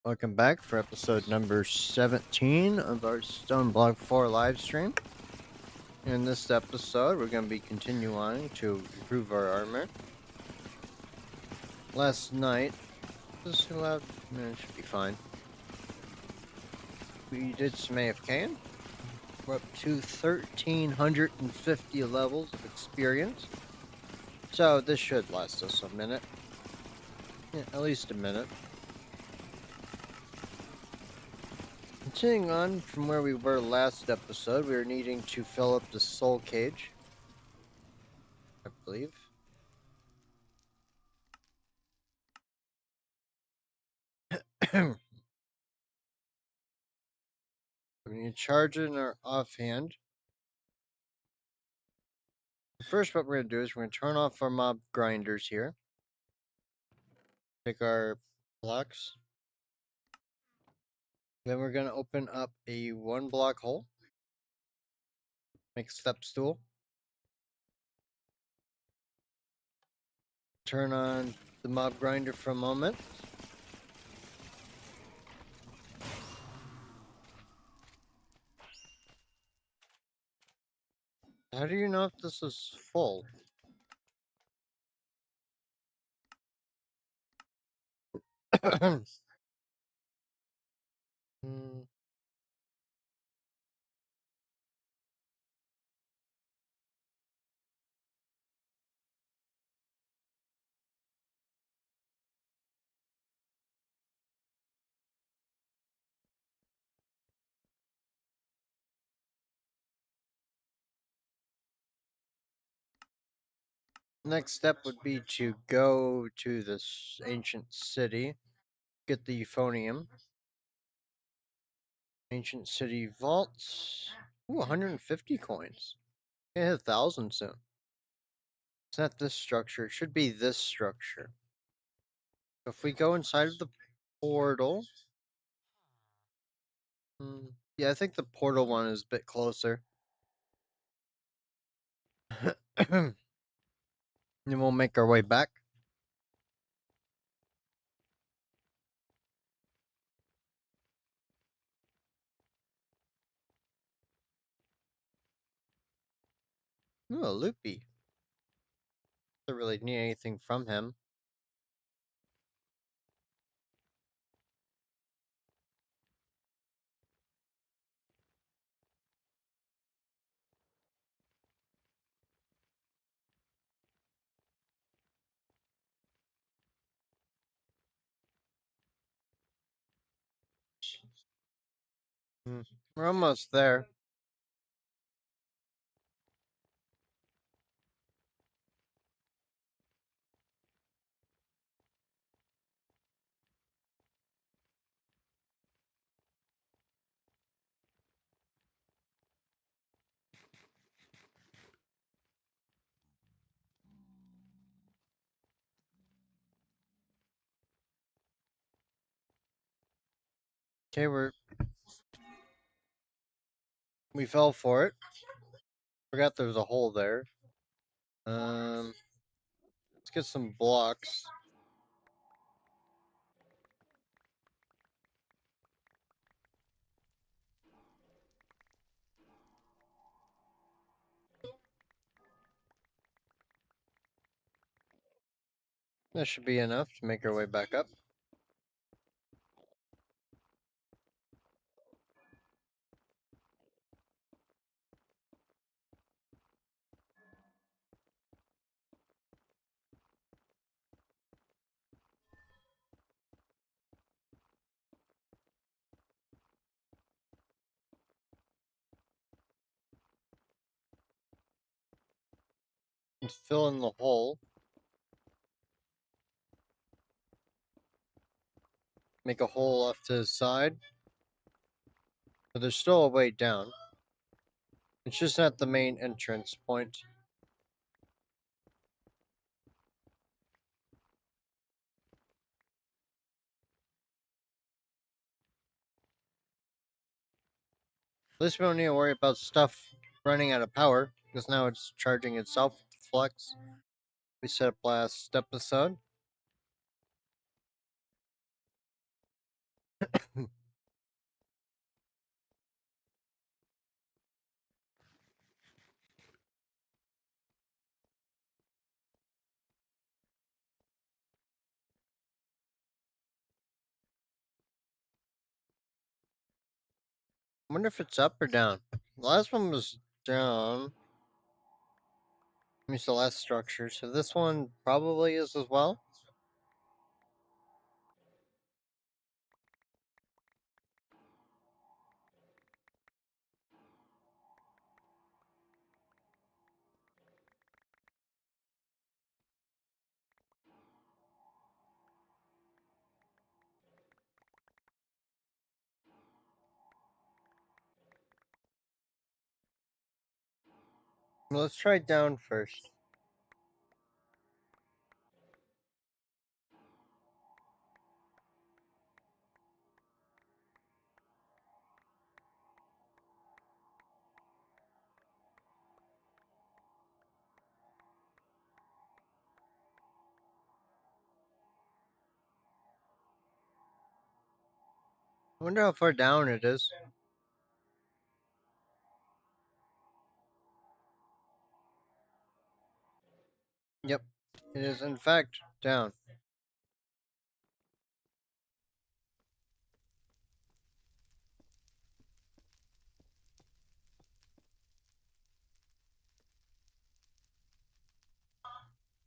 Welcome back for episode number 17 of our Stoneblock 4 live stream. In this episode, we're going to be continuing to improve our armor. Last night, this too loud? No, it should be fine. We did some AFKing. We're up to 1,350 levels of experience. So this should last us a minute. Yeah, at least a minute. Continuing on from where we were last episode, we were needing to fill up the soul cage, I believe. We need to charge it in our offhand. First, what we're going to do is we're going to turn off our mob grinders here. Take our blocks. Then we're going to open up a 1-block hole. Make a step stool. Turn on the mob grinder for a moment. How do you know if this is full? Hmm. Next step would be to go to this ancient city, get the euphonium. Ancient city vaults. Ooh, 150 coins. It hit 1,000 soon. It's not this structure. It should be this structure. So if we go inside of the portal. Yeah, I think the portal one is a bit closer. Then we'll make our way back. Ooh, a loopy. Don't really need anything from him. We're almost there. Okay, we fell for it. Forgot there was a hole there. Let's get some blocks. That should be enough to make our way back up. Let's fill in the hole. Make a hole off to the side. But there's still a way down. It's just not the main entrance point. At least we don't need to worry about stuff running out of power, because now it's charging itself with flux. We set up last episode. I wonder if it's up or down. The last one was down. It's the last structure, so this one probably is as well. Well, let's try down first. I wonder how far down it is. Yep, it is in fact down.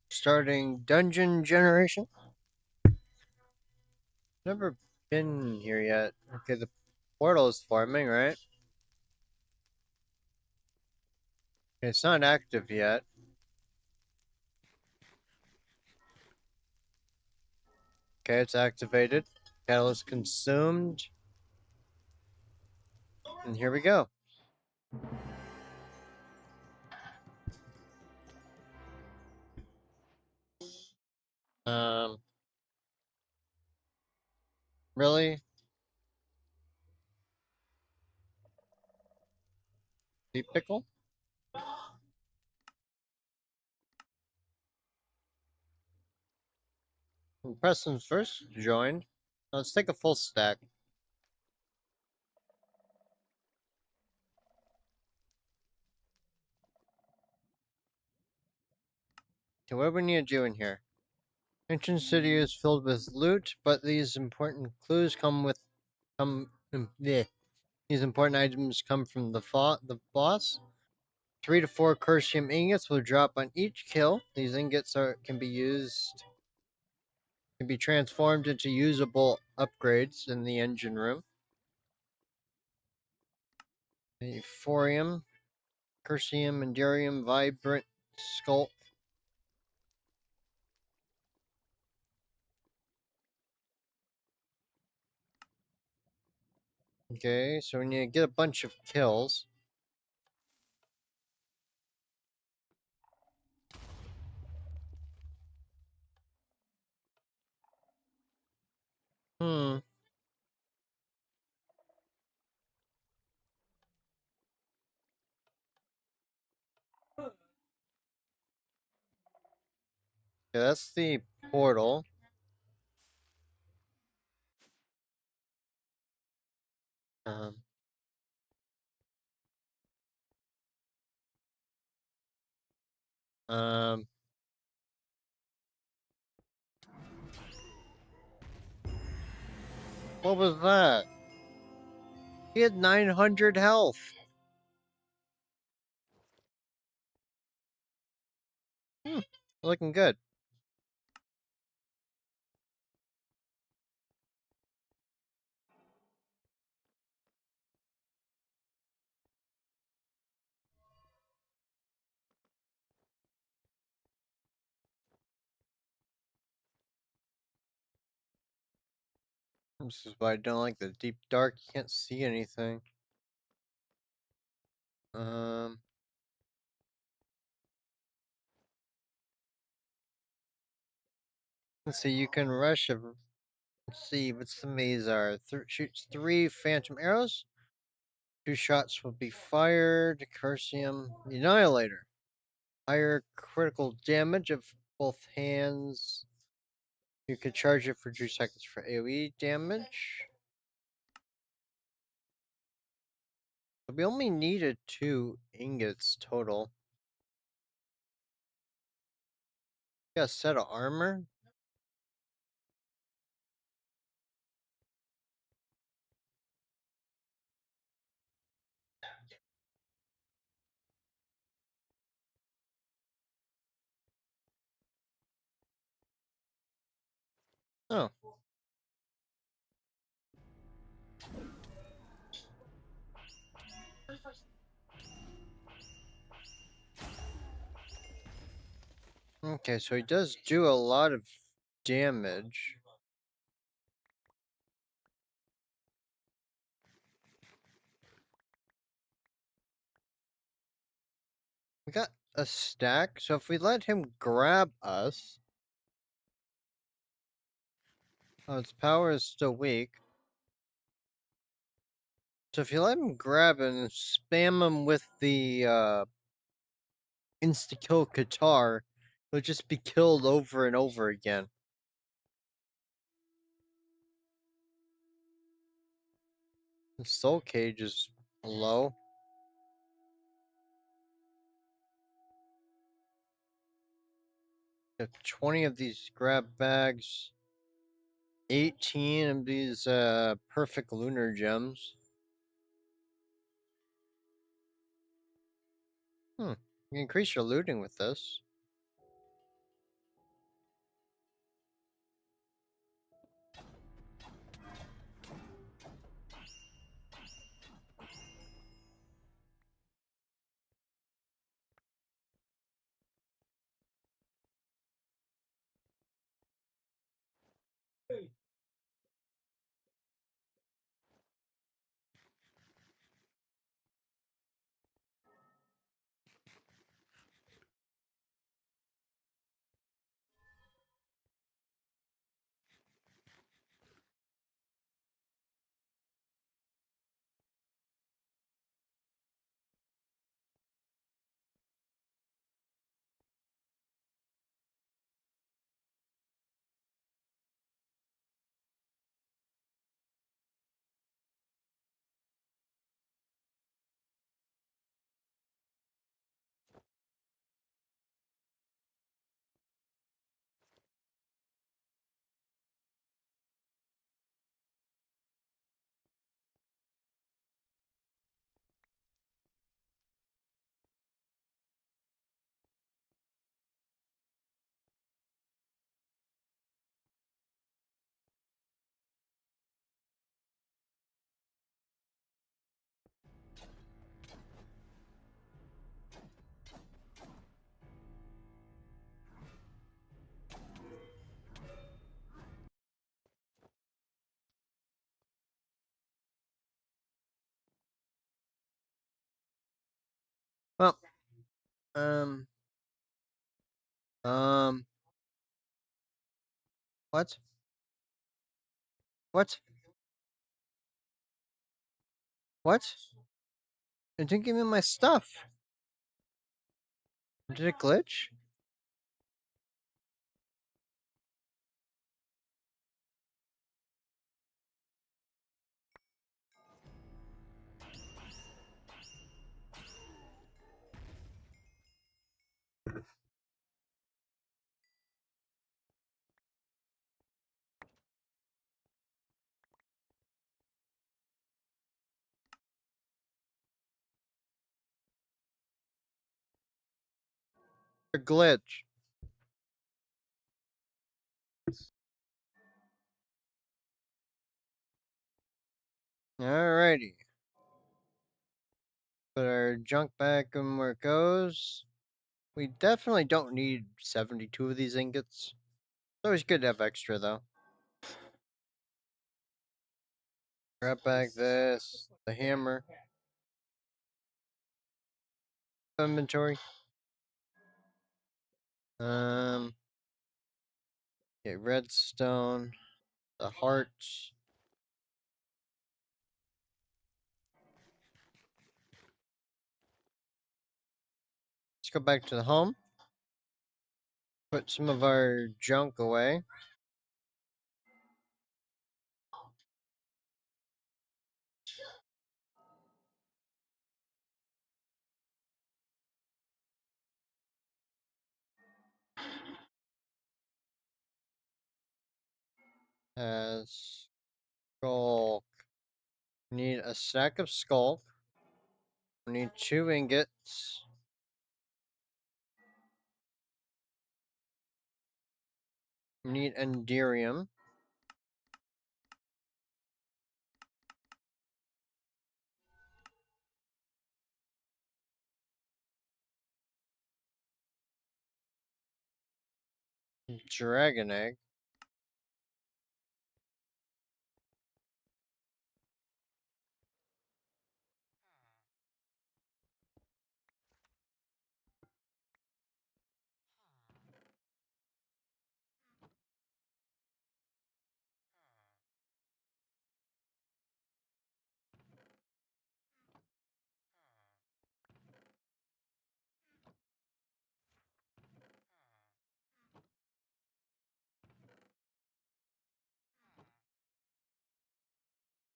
Starting dungeon generation. Never been here yet. Okay, the portal is forming, right? It's not active yet. Okay, it's activated. Catalyst consumed. And here we go. Um, really? Deep pickle? Preston's first joined. Let's take a full stack. Okay, what do we need to do in here? Ancient city is filled with loot, but these important clues bleh. These important items come from the boss. 3 to 4 curseum ingots will drop on each kill. These ingots can be transformed into usable upgrades in the engine room. Euphorium, curseum, endurium, vibrant, sculpt. Okay, so we need to get a bunch of kills. Hmm. Yeah, that's the portal. Um, um, what was that? He had 900 health. Hmm, looking good. This is why I don't like the deep dark. You can't see anything. Um, let's see. You can rush a. Let's see. What's the maze are? Shoots 3 phantom arrows. 2 shots will be fired. Cursium Annihilator. Higher critical damage of both hands. You can charge it for 2 seconds for AoE damage. So we only needed 2 ingots total. Got a set of armor? Oh. Okay, so he does do a lot of damage. We got a stack, so if we let him grab us... Oh, its power is still weak. So if you let him grab and spam him with the insta-kill Qatar, he'll just be killed over and over again. The soul cage is low. Got 20 of these grab bags. 18 of these perfect lunar gems. You can increase your looting with this. Well, um, um, what? What? What? It didn't give me my stuff. Did it glitch? A glitch. Alrighty. Put our junk back in where it goes. We definitely don't need 72 of these ingots. It's always good to have extra, though. Grab back this, the hammer, inventory. Get redstone, the hearts. Let's go back to the home. Put some of our junk away. Skulk. Need a stack of skulk. We need 2 ingots. We need enderium. Dragon egg.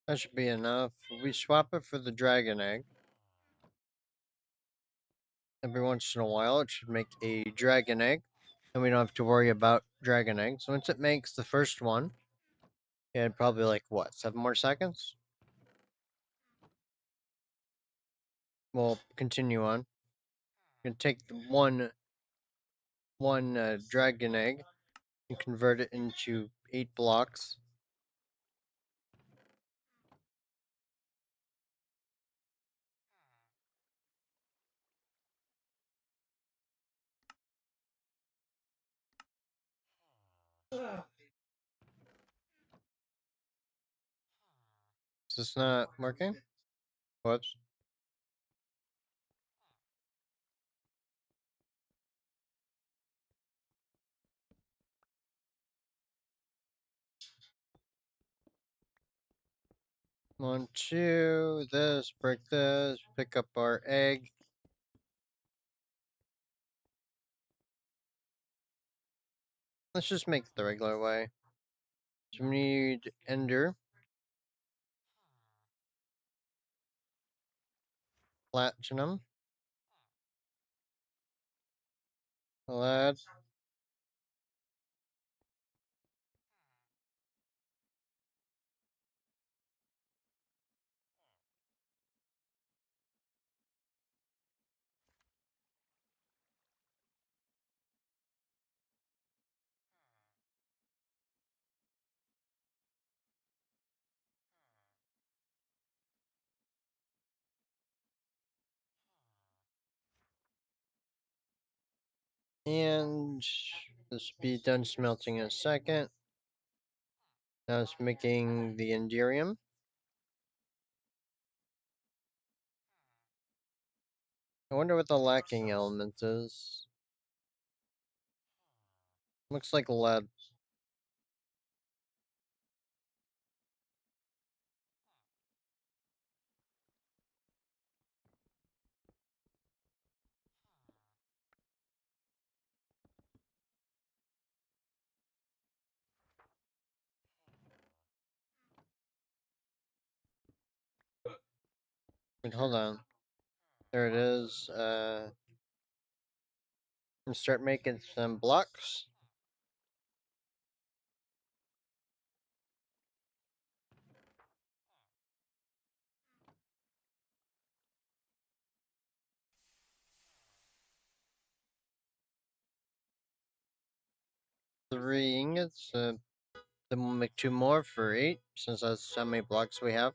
That should be enough. We swap it for the dragon egg. Every once in a while, it should make a dragon egg. And we don't have to worry about dragon eggs. Once it makes the first one, it'd probably like, what, 7 more seconds? We'll continue on. Gonna take the one dragon egg and convert it into 8 blocks. Is this not working? Whoops. One, two, this, break this, pick up our egg. Let's just make it the regular way. So we need ender, platinum, lead, and this will be done smelting in a second. Now it's making the enderium. I wonder what the lacking element is. Looks like lead. Wait, hold on. There it is. And start making some blocks. Three ingots. Then we'll make 2 more for 8, since that's how many blocks we have.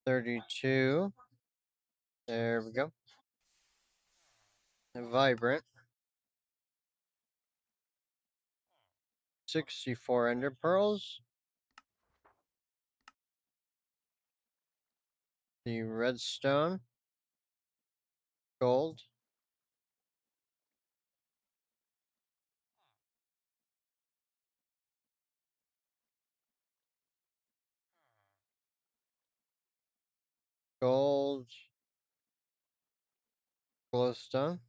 $32. There we go. Vibrant. 64 ender pearls. The redstone. Gold. Gold. Glowstone.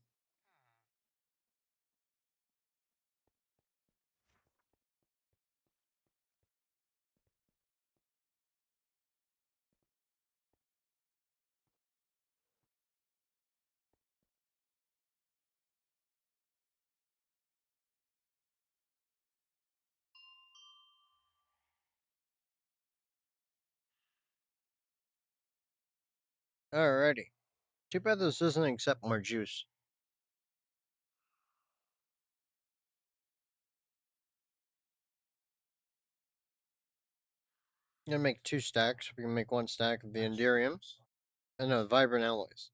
Alrighty. Too bad this doesn't accept more juice. I'm gonna make 2 stacks. We can make 1 stack of the Enderium. And no, Vibrant Alloys.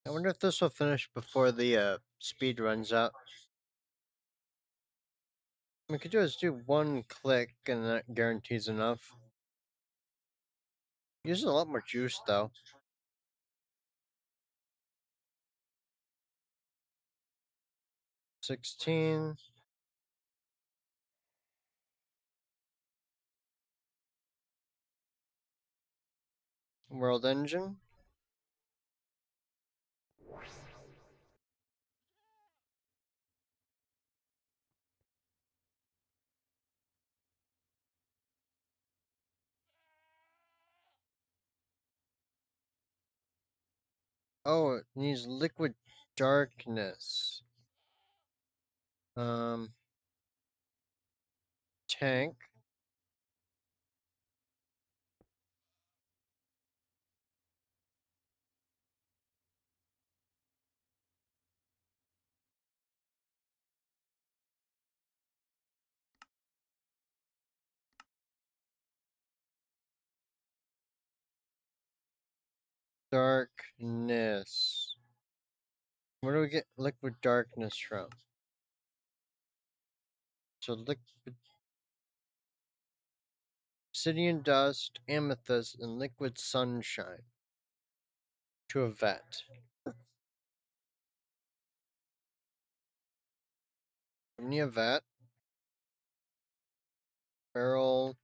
I wonder if this will finish before the speed runs out. What we could do is do 1 click and that guarantees enough. Uses a lot more juice though. 16. World Engine. Oh, it needs Liquid Darkness. Tank. Darkness. Where do we get Liquid Darkness from? So liquid obsidian dust, amethyst, and liquid sunshine to a vat. We need a vat, barrel.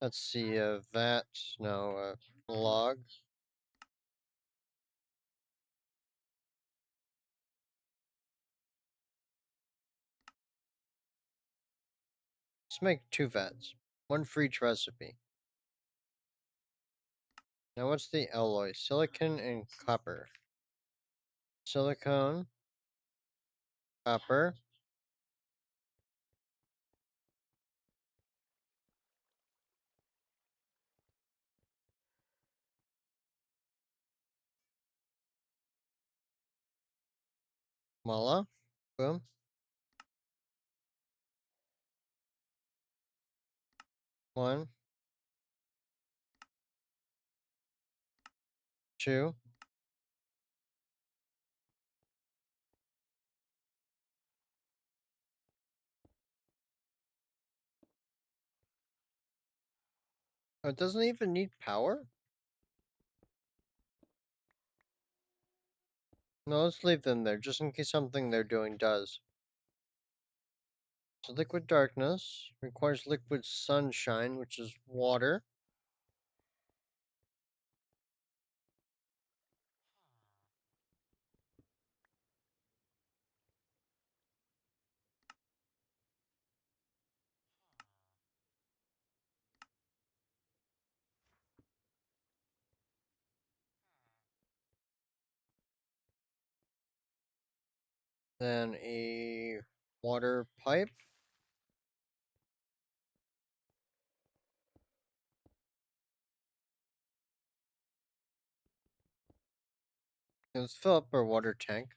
Let's see, a vat. No, a log. Let's make 2 vats, 1 for each recipe. Now, what's the alloy? Silicon and copper. Silicone, copper. Voila. Boom. 1, 2. Oh, it doesn't even need power? No, let's leave them there, just in case something they're doing does. So liquid darkness requires liquid sunshine, which is water. Then a water pipe. Let's fill up our water tank.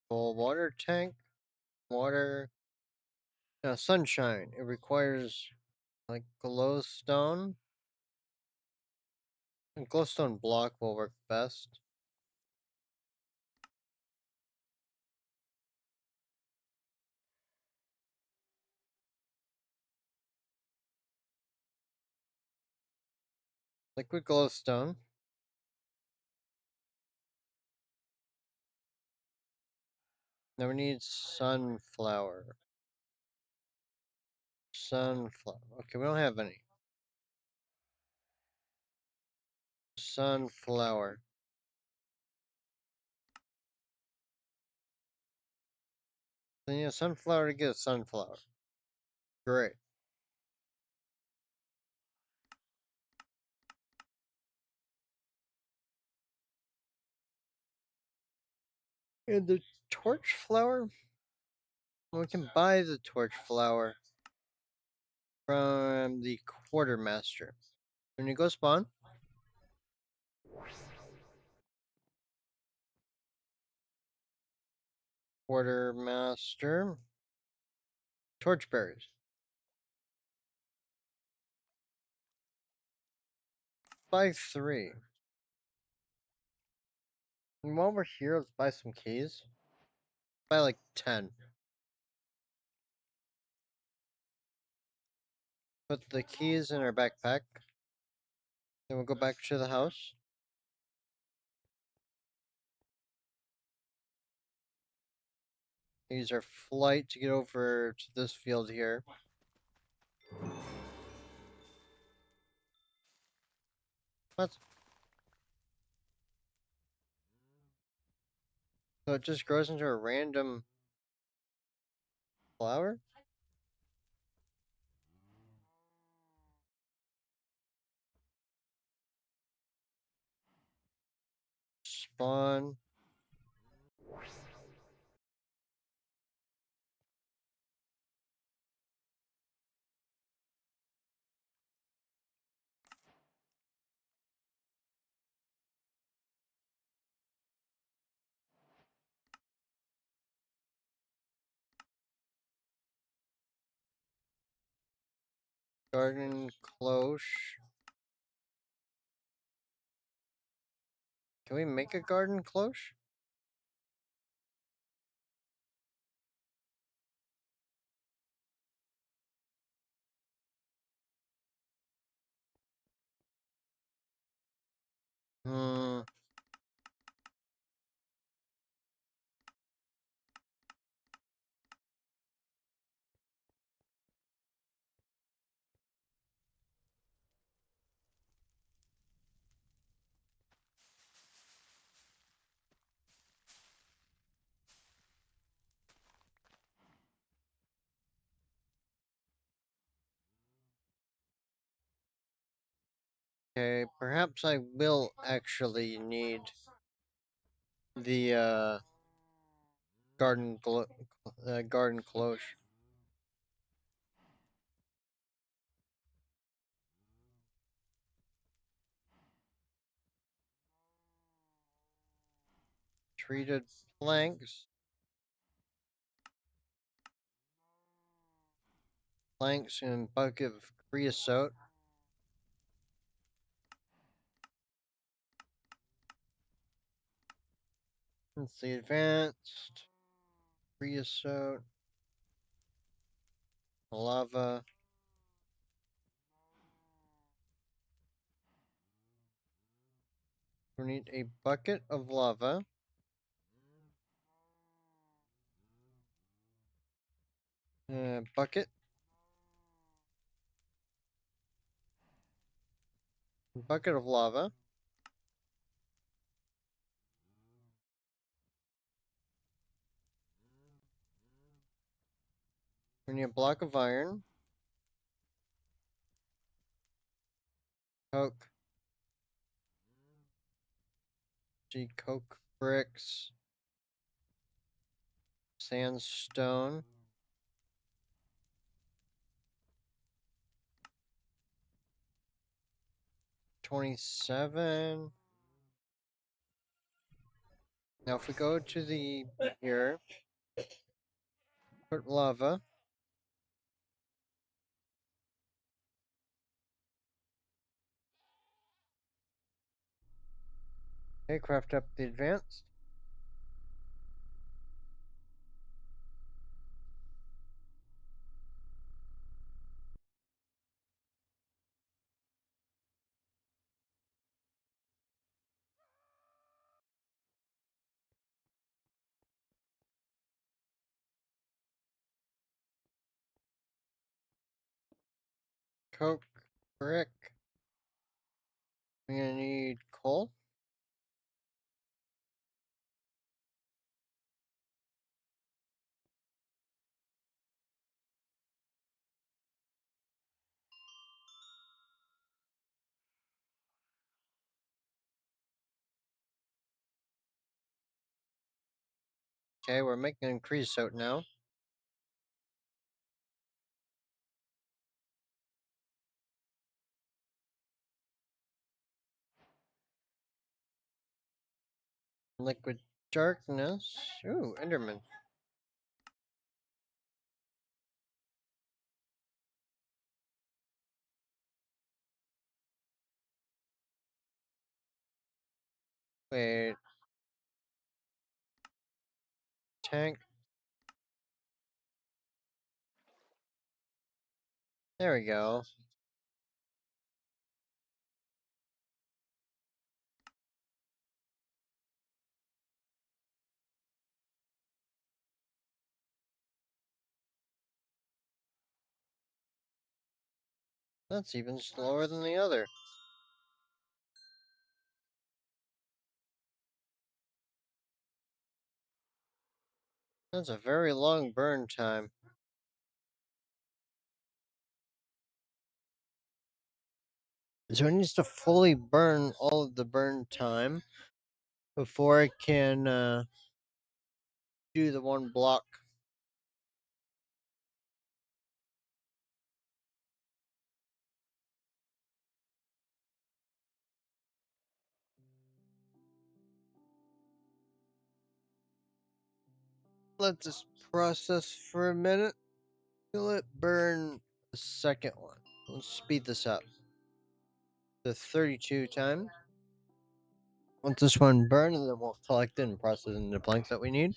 Full water tank. Water. Now, sunshine. It requires like glowstone. A glowstone block will work best. Liquid glowstone. Now we need sunflower. Sunflower. Okay, we don't have any. Sunflower. Then yeah, sunflower to get a sunflower. Great. And the torch flower? We can buy the torch flower from the quartermaster. When you go spawn, quartermaster, torchbearers. 5-3. And while we're here, let's buy some keys. Buy like 10. Put the keys in our backpack. Then we'll go back to the house. Use our flight to get over to this field here. What? So it just grows into a random flower? Spawn. Garden cloche. Can we make a garden cloche? Hmm. Okay, perhaps I will actually need the garden cloche. Treated planks. Planks and bucket of creosote. Let's see, advanced. Creosote. Lava. We need a bucket of lava. Bucket. Bucket of lava. We need a block of iron. Coke. Coke bricks. Sandstone. 27. Now if we go to the here, put lava. Okay, craft up the advanced. Coke, brick. We're gonna need coal. Okay, we're making creosote now. Liquid darkness. Ooh, Enderman. Wait. Tank. There we go. That's even slower than the other. That's a very long burn time. So it needs to fully burn all of the burn time before it can do the one block. Let this process for a minute. Will it burn the second one? Let's speed this up to 32 times. Once this one burns, then we'll collect it and process it into planks that we need.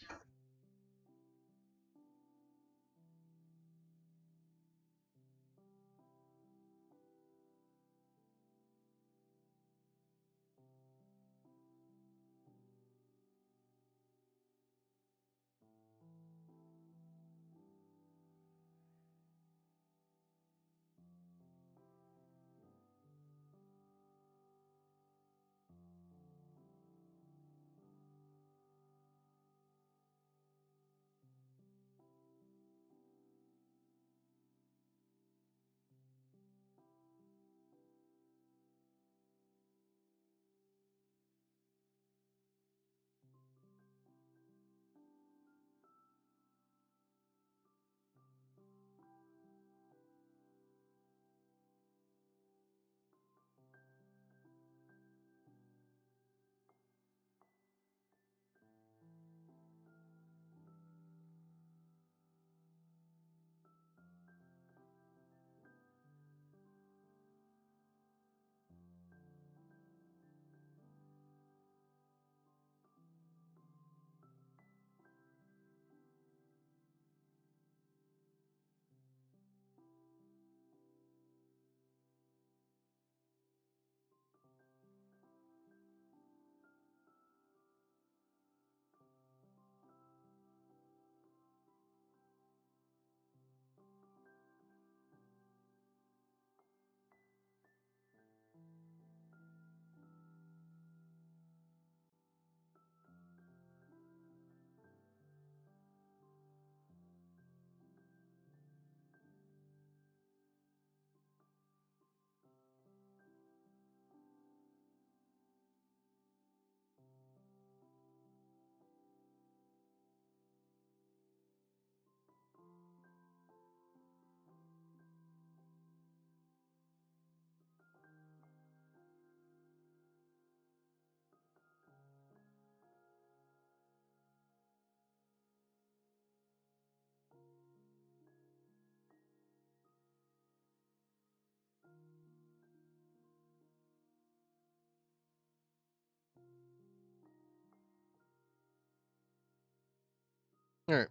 Alright.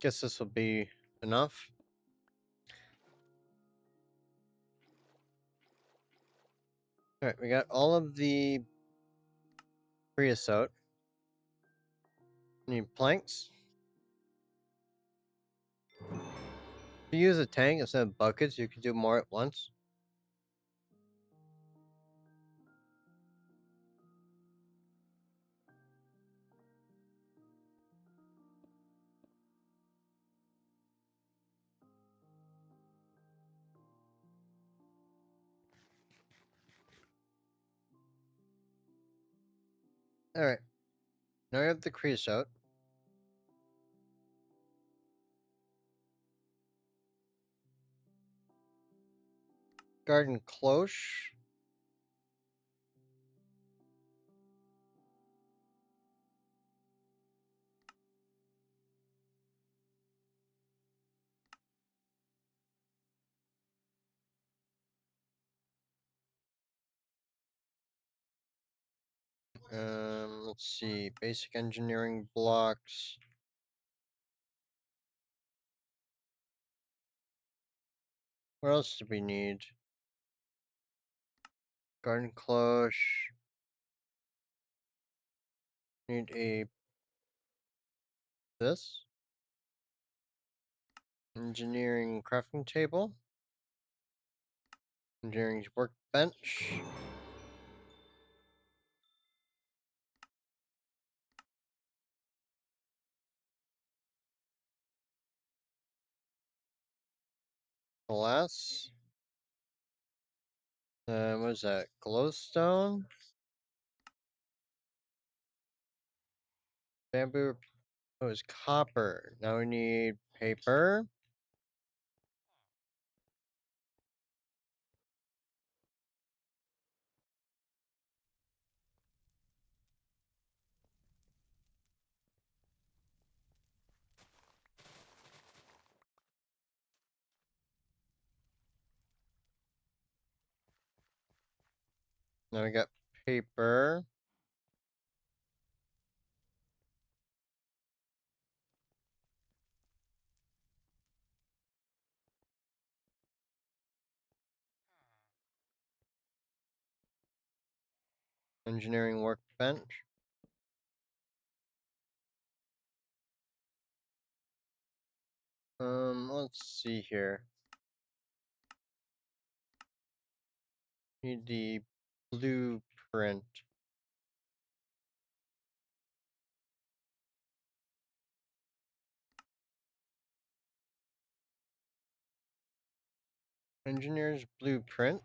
Guess this will be enough. Alright, we got all of the creosote. Need planks. If you use a tank instead of buckets, you can do more at once. Alright. Now we have the creosote. Garden cloche. Let's see. Basic engineering blocks. What else do we need? Garden cloche. Need a this. Engineering crafting table. Engineering workbench. Glass. What is that? Glowstone? Bamboo. Oh, it's copper. Now we need paper. Now we got paper. Engineering workbench. Let's see here. Need the blueprint. Engineer's blueprint.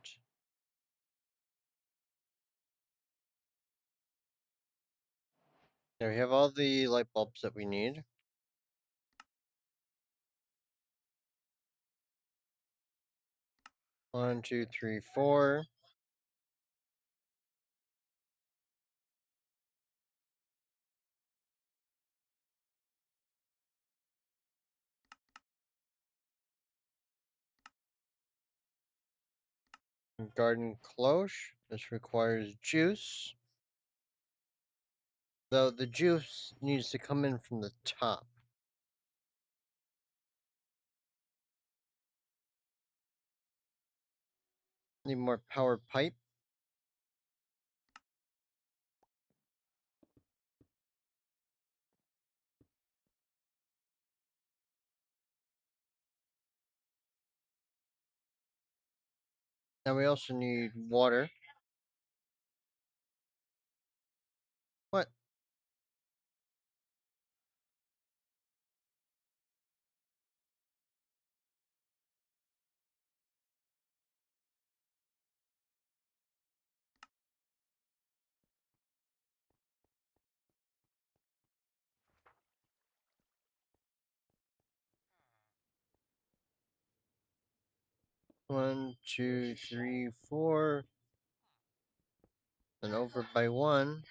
There we have all the light bulbs that we need. One, two, three, four. Garden cloche. This requires juice. Though the juice needs to come in from the top. Need more power pipe. Now we also need water. What? One, two, three, four. And over by one.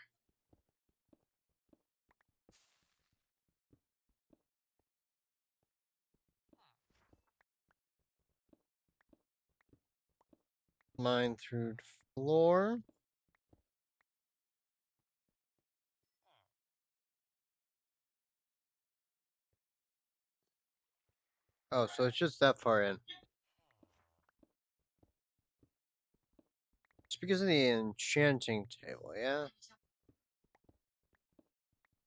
Mine through the floor. Oh, so it's just that far in. It's because of the enchanting table, yeah?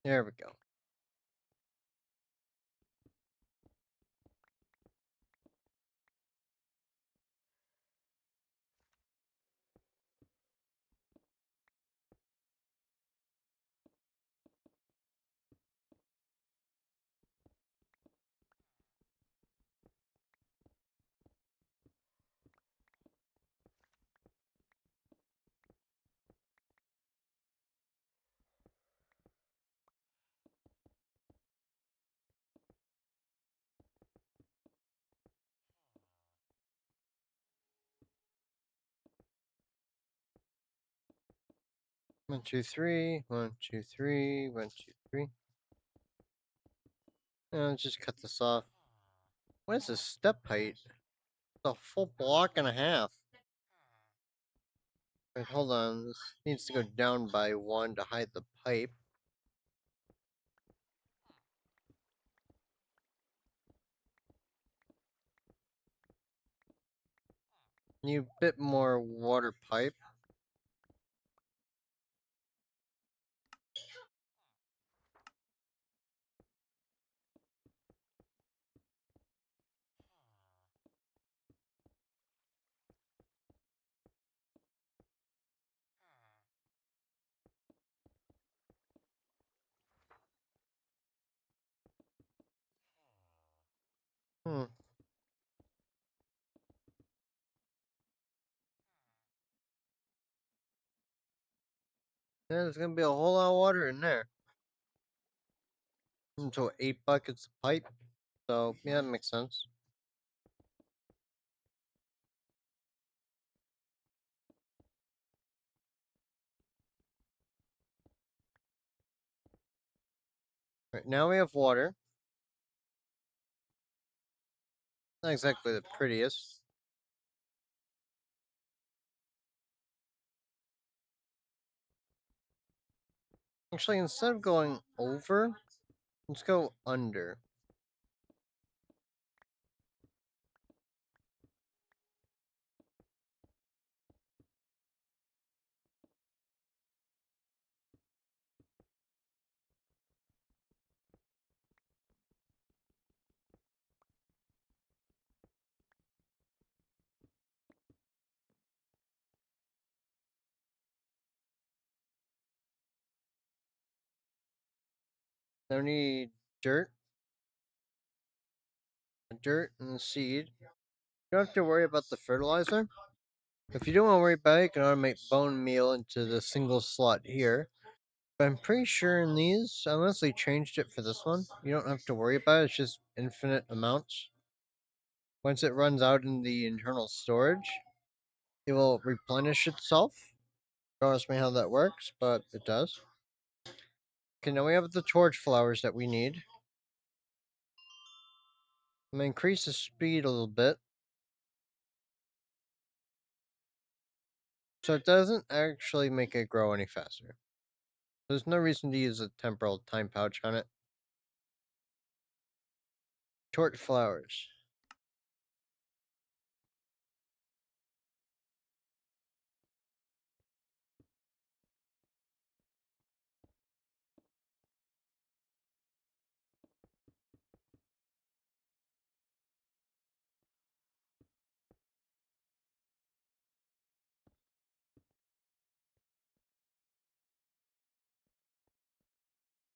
There we go. 1, 2, 3. 1, 2, 3. 1, 2, 3. Let's just cut this off. What is this step height? It's a full block and a half. Wait, hold on. This needs to go down by 1 to hide the pipe. Need a bit more water pipe. Hmm. Yeah, there's gonna be a whole lot of water in there. Until 8 buckets of pipe. So, yeah, that makes sense. Right, now we have water. Not exactly the prettiest. Actually, instead of going over, let's go under. Now we need dirt. Dirt and seed. You don't have to worry about the fertilizer. If you don't want to worry about it, you can automate bone meal into the single slot here. But I'm pretty sure in these, unless they changed it for this one, you don't have to worry about it. It's just infinite amounts. Once it runs out in the internal storage, it will replenish itself. Don't ask me how that works, but it does. Okay, now we have the torch flowers that we need. I'm gonna increase the speed a little bit. So it doesn't actually make it grow any faster. There's no reason to use a temporal time pouch on it. Torch flowers.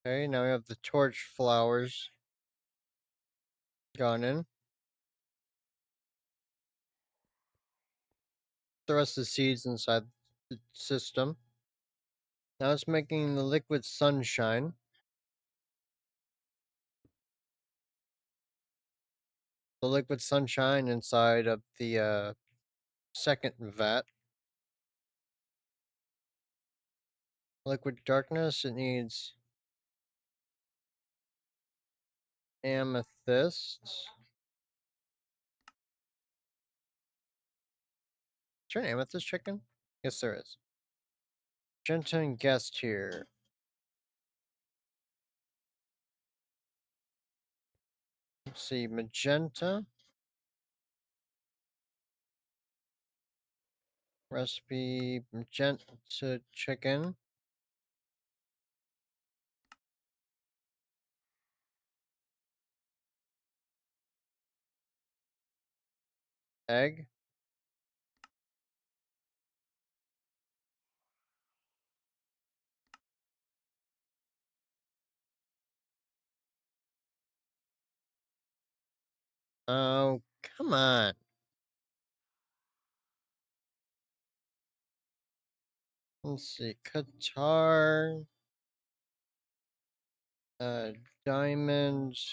Okay, now we have the torch flowers gone in. The rest of the seeds inside the system. Now it's making the liquid sunshine. The liquid sunshine inside of the second vat. Liquid darkness, it needs amethyst. Is there an amethyst chicken? Yes, there is. Magenta and guest here. Let's see, magenta. Recipe magenta chicken. Egg. Oh, come on. Let's see, Qatar. Uh, diamonds.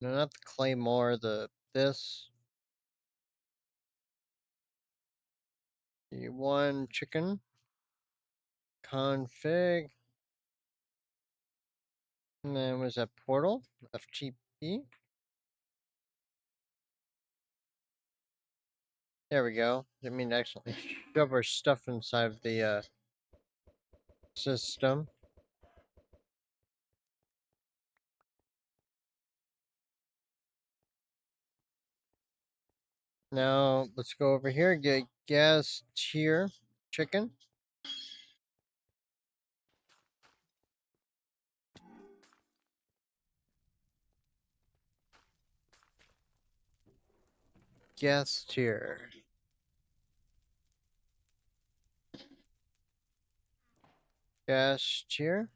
No, not the claymore, this. The one chicken. config. And then was that portal? FTP. There we go. Didn't mean to accidentally shove our stuff inside of the system. Now let's go over here, get gas tier chicken. Gas tier. Gas tier.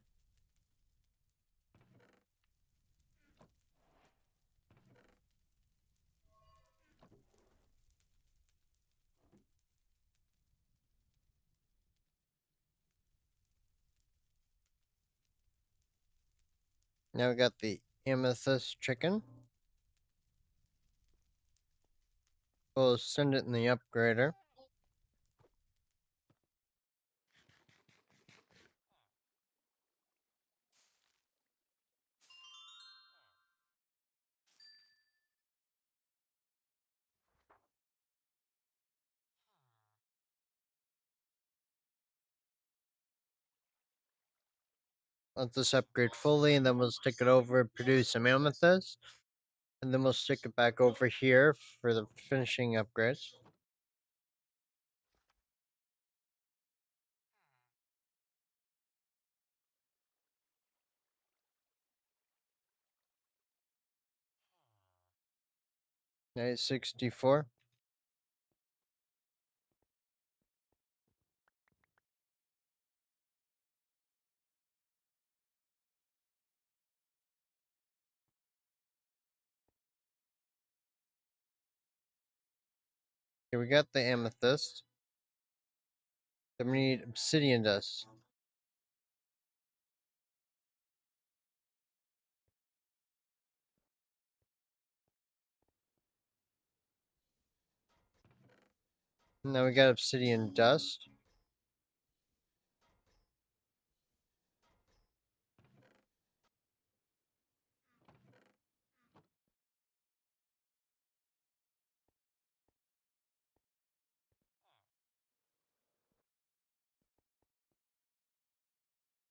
Now we got the amethyst chicken. We'll send it in the upgrader. Let this upgrade fully, and then we'll stick it over and produce some amethyst. And then we'll stick it back over here for the finishing upgrades. Nice 64. Here we got the amethyst. Then we need obsidian dust. Now we got obsidian dust.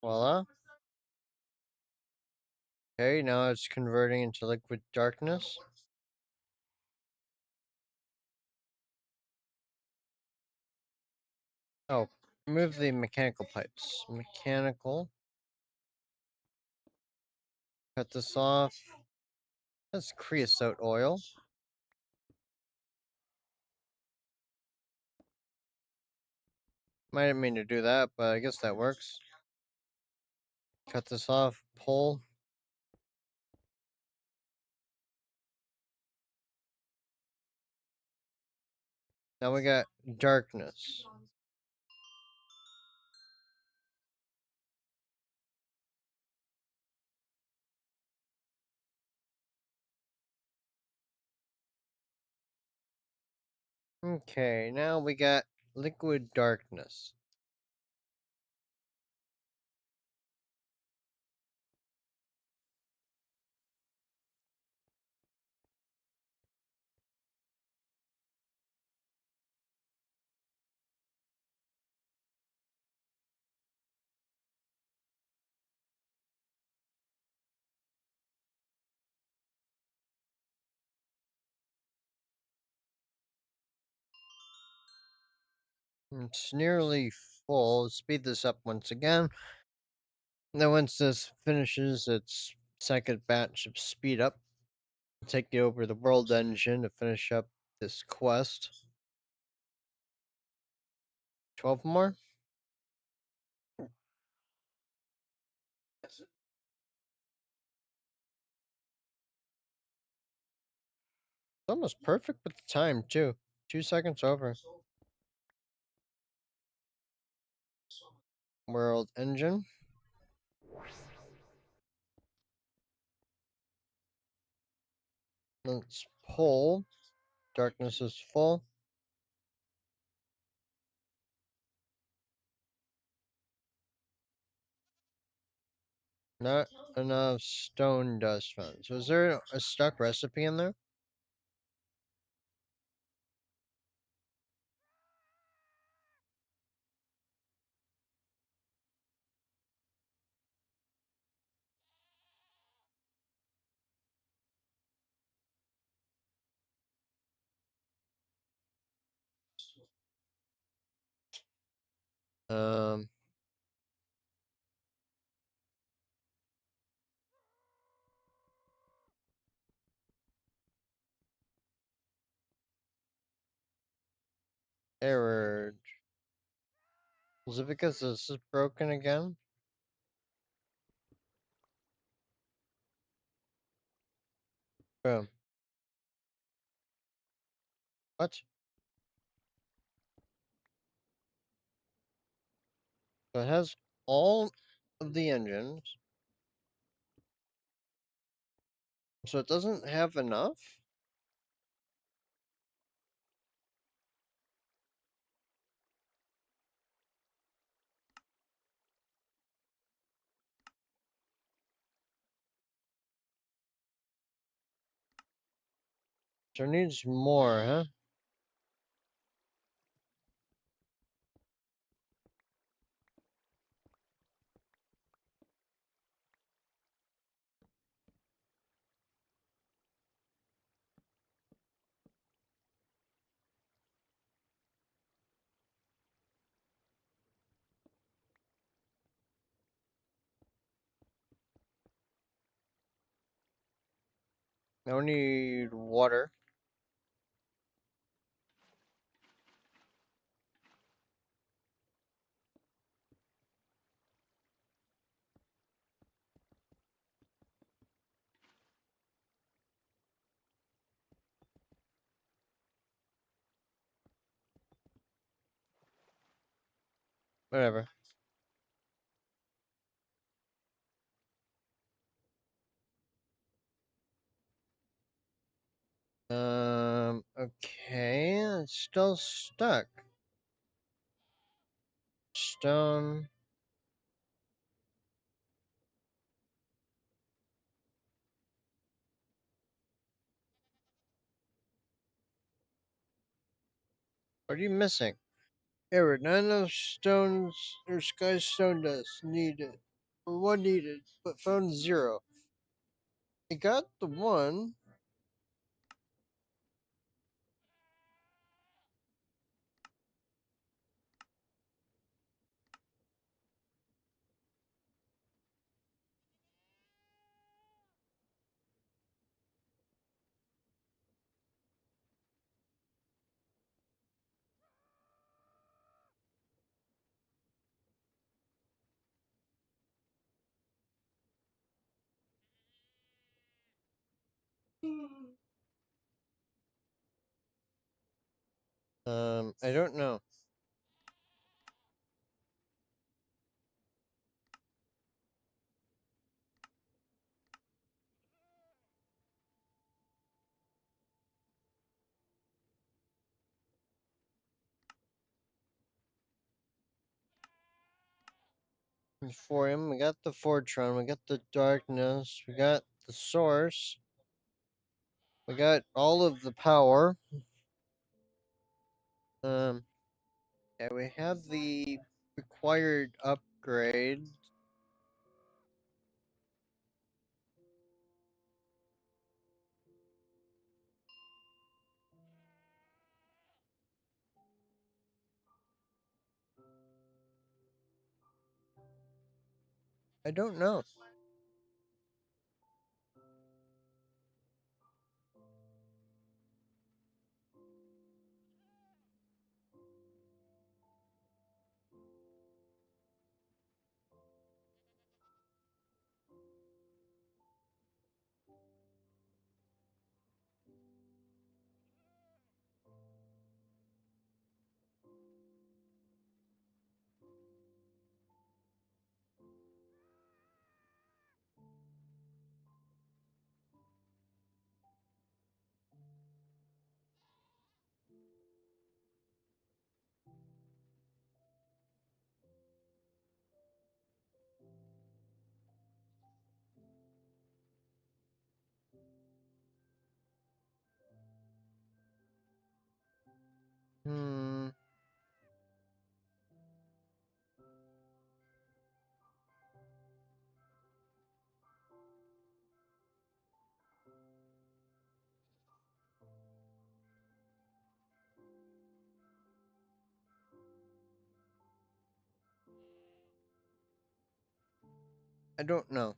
Voila. Okay, now it's converting into liquid darkness. Oh, remove the mechanical pipes. Mechanical. Cut this off. That's creosote oil. Might didn't mean to do that, but I guess that works. Cut this off. Pull. Now we got darkness. Okay, now we got liquid darkness. It's nearly full. Speed this up once again. Then once this finishes its second batch of speed up, take you over the world engine to finish up this quest. 12 more? It's almost perfect with the time, too. 2 seconds over. World engine. Let's pull. Darkness is full. Not enough stone dust found. So is there a stuck recipe in there? Um, error. Is it because this is broken again? Boom. What? So it has all of the engines. So it doesn't have enough? So it needs more, huh? Now we need water. Whatever. Okay, it's still stuck. Stone. What are you missing? Error. Not enough stones or sky stone dust needed. Or one needed, but found zero. I got the one. I don't know. For him, we got the Fortron, we got the darkness, we got the source, we got all of the power. Um, yeah, we have the required upgrade. I don't know. Hmm. I don't know.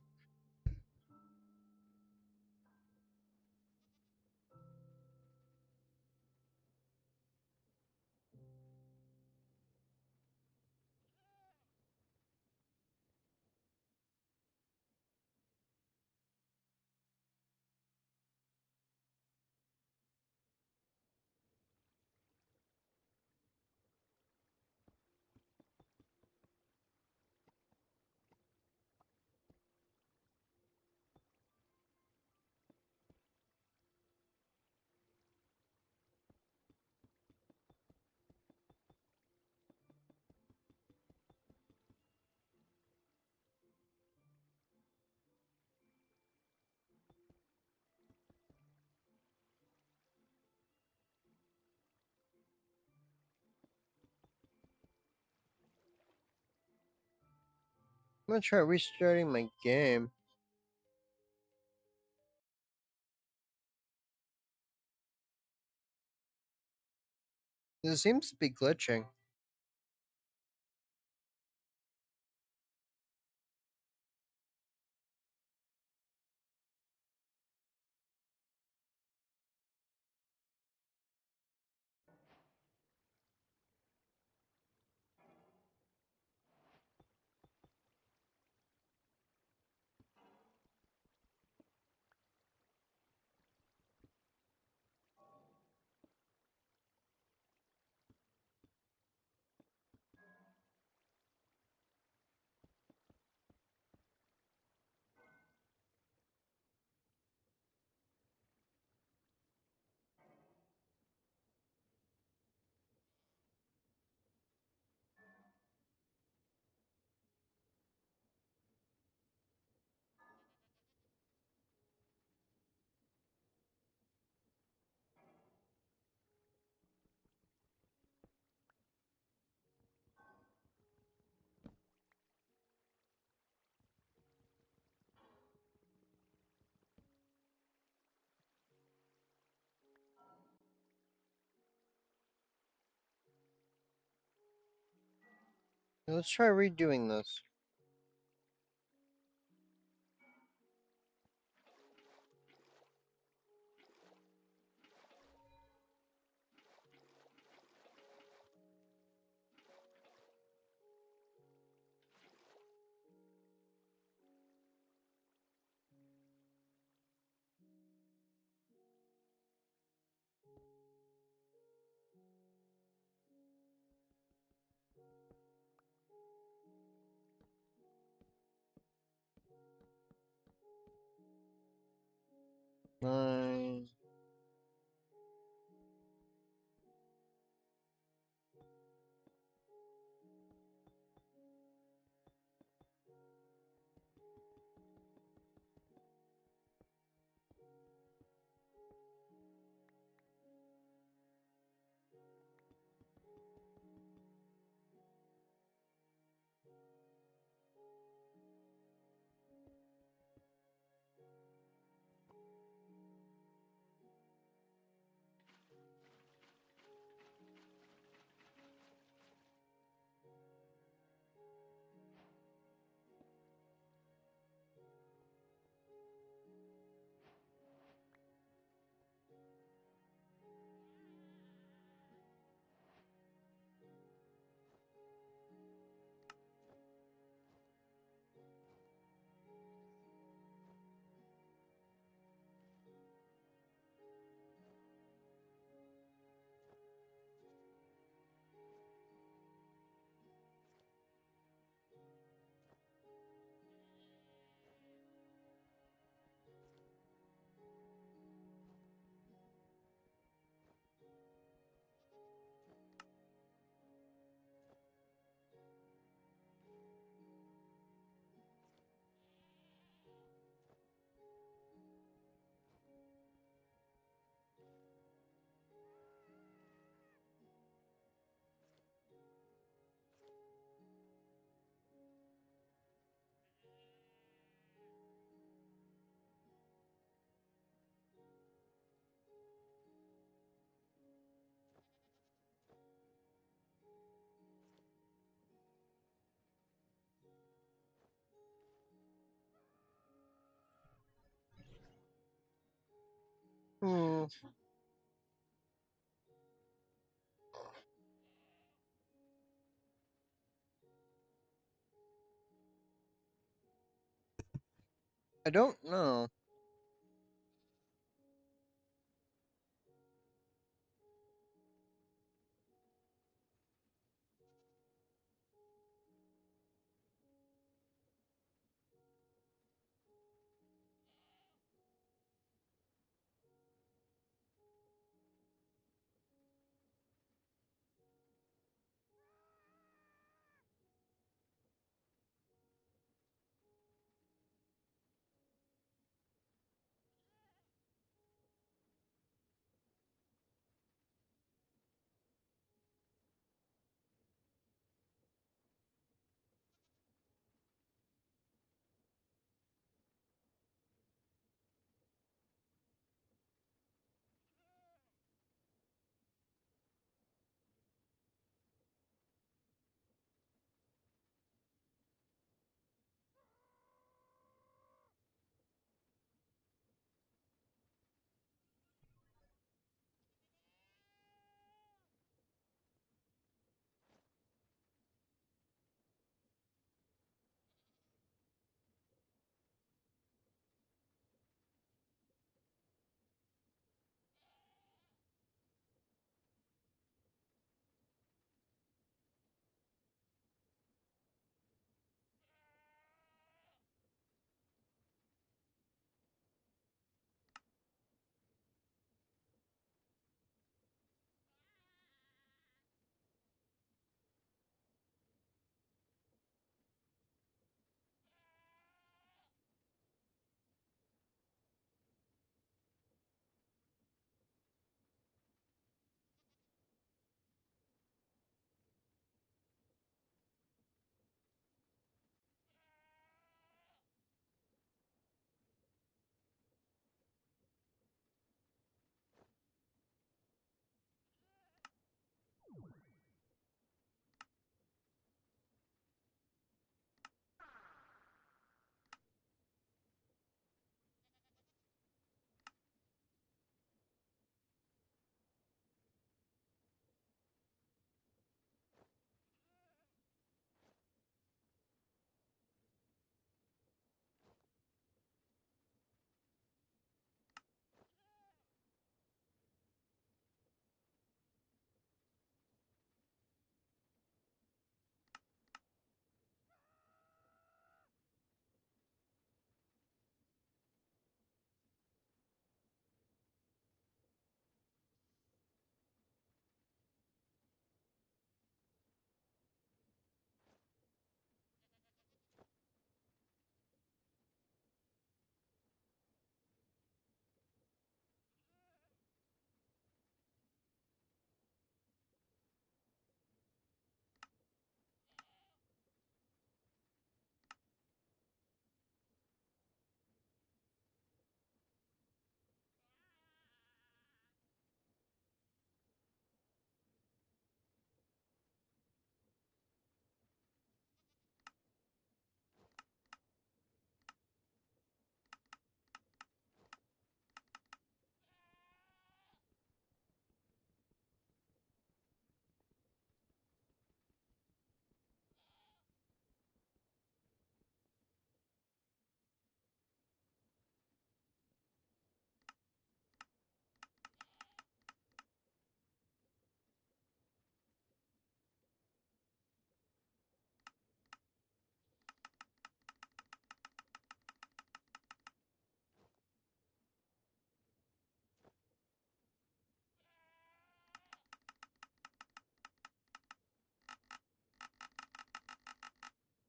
I'm gonna try restarting my game. It seems to be glitching. Let's try redoing this. Nine. I don't know.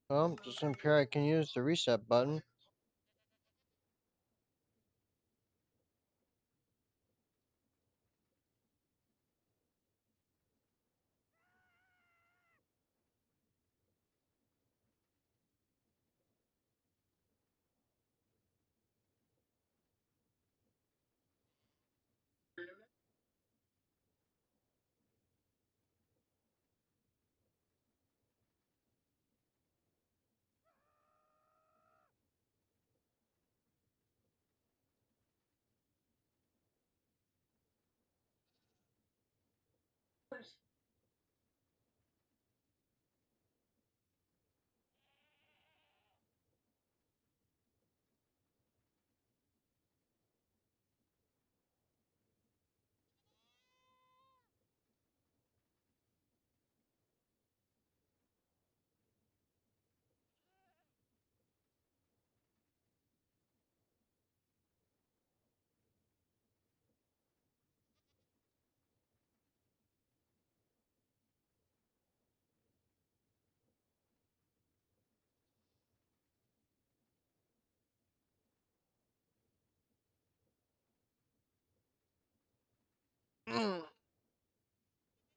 Well, just up here I can use the reset button.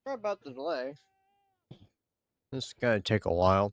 Sorry about the delay. This is gonna take a while.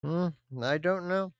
I don't know.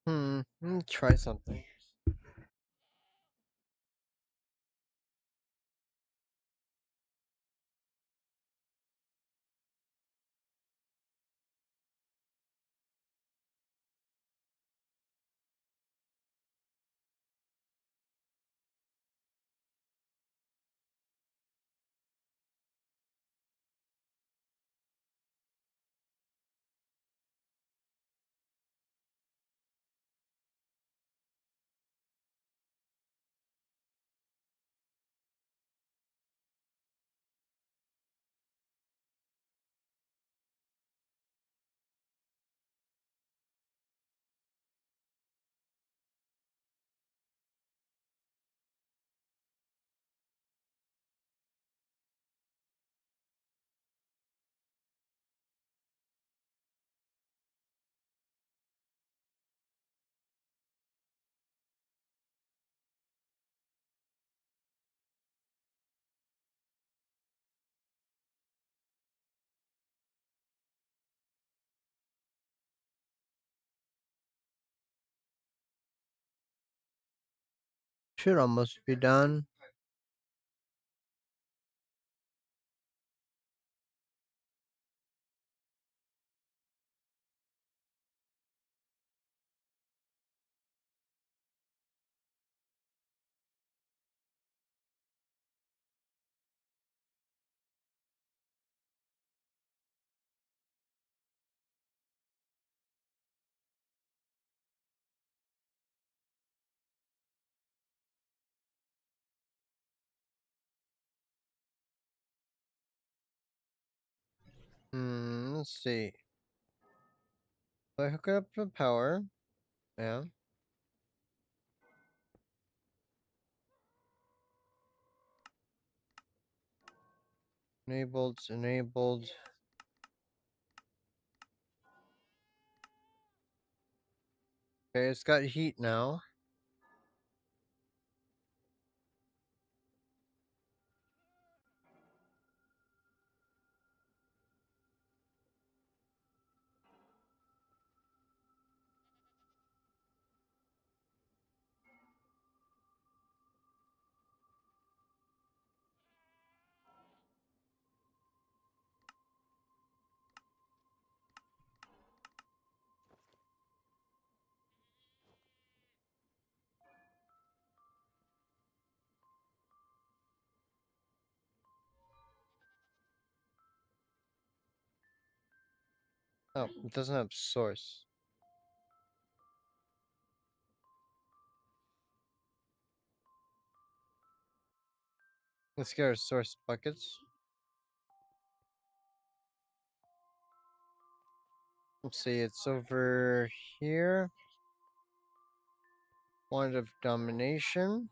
Let me try something. Should almost be done. Let's see. I hook up the power. Yeah. Enabled. Okay, it's got heat now. Oh, it doesn't have source. Let's get our source buckets. Let's see, it's over here. Wand of domination.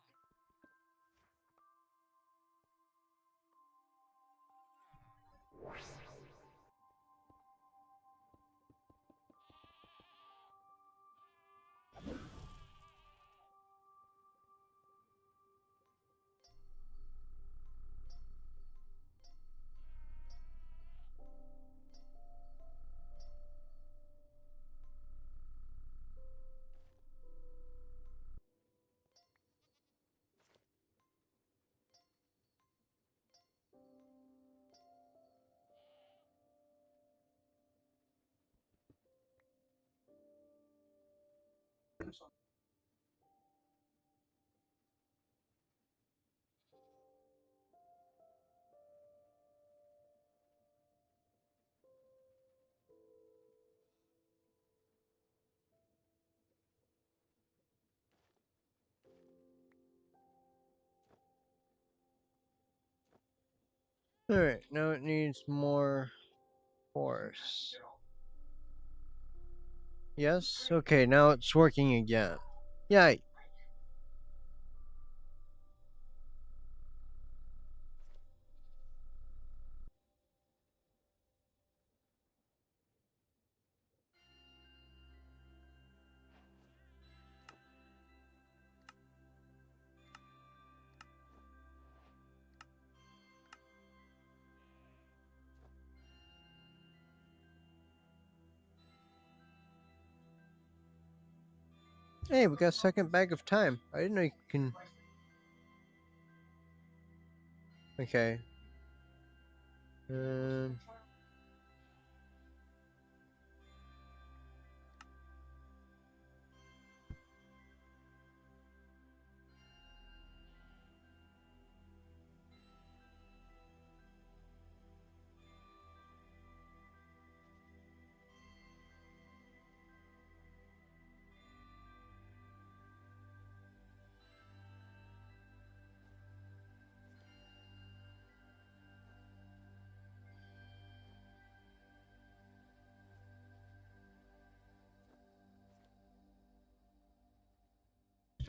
Alright, now it needs more force. Yes? Okay, now it's working again. Yay! Hey, we got a second bag of time. I didn't know you can... Okay. Um...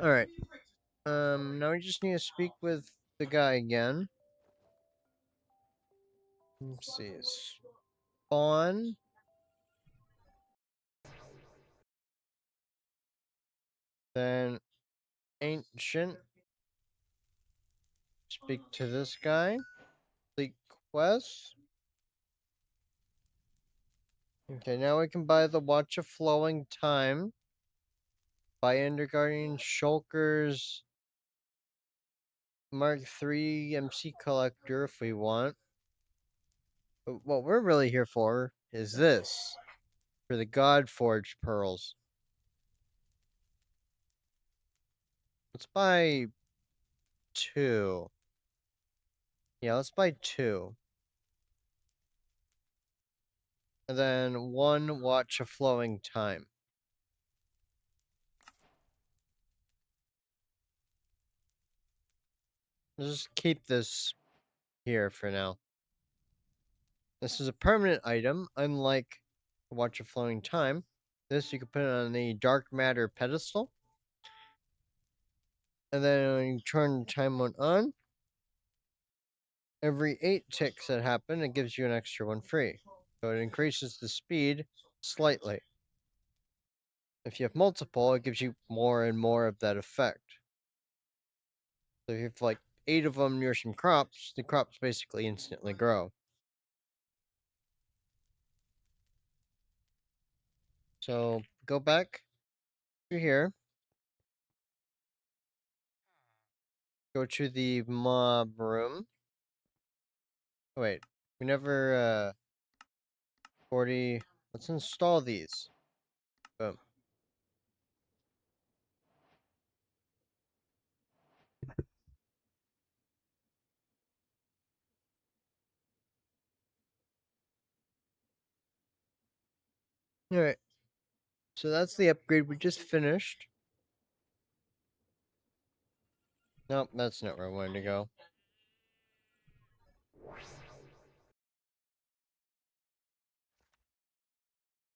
Alright. Now we just need to speak with the guy again. Let's see. Spawn. Then ancient. Speak to this guy. Complete quest. Okay, now we can buy the Watch of Flowing Time. Buy Underguardian Shulker's Mark III MC Collector if we want. But what we're really here for is this. For the God Forged Pearls. Let's buy 2. Yeah, let's buy 2. And then 1 Watch of Flowing Time. Let's just keep this here for now. This is a permanent item, unlike Watch of Flowing Time. This you can put it on the Dark Matter pedestal. And then when you turn the time mode on, every 8 ticks that happen, it gives you an extra one free. So it increases the speed slightly. If you have multiple, it gives you more and more of that effect. So if you have like 8 of them near some crops, the crops basically instantly grow. So go back to here. Go to the mob room. Oh, wait, we never 40. Let's install these. Boom. Alright. So that's the upgrade we just finished. Nope, that's not where I wanted to go.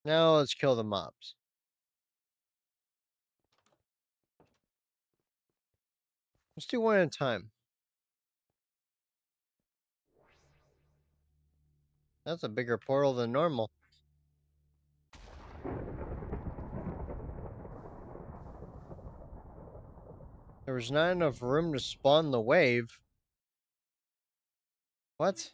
Now let's kill the mobs. Let's do one at a time. That's a bigger portal than normal. There was not enough room to spawn the wave. What?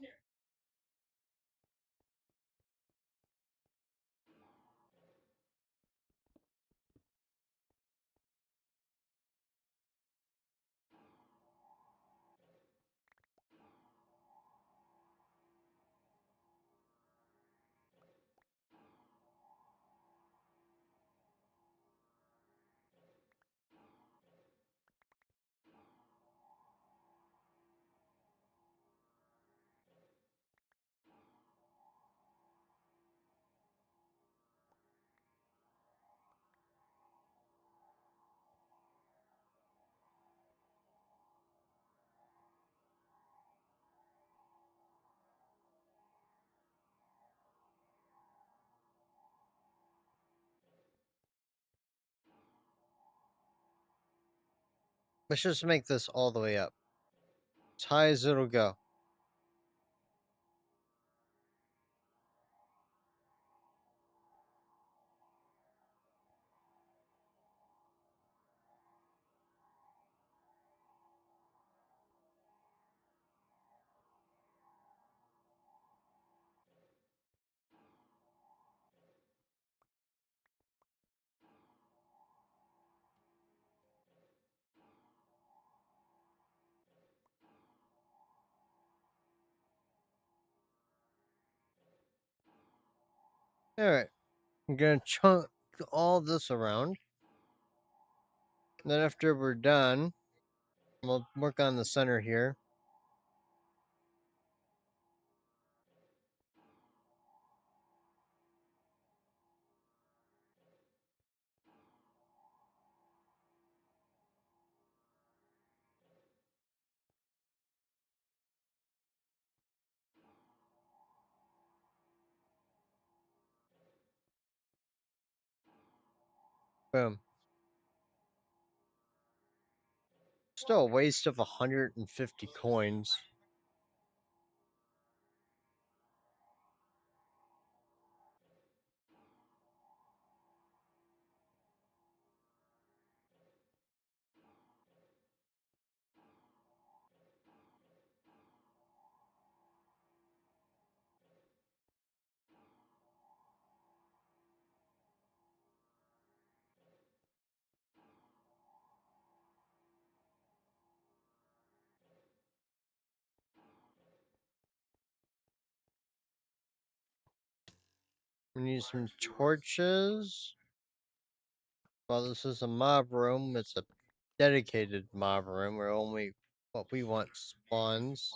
Let's just make this all the way up. As high as it'll go. Alright. I'm gonna chunk all this around. Then after we're done, we'll work on the center here. Boom. Still a waste of 150 coins. We need some torches. Well, this is a mob room. It's a dedicated mob room where only what we want spawns.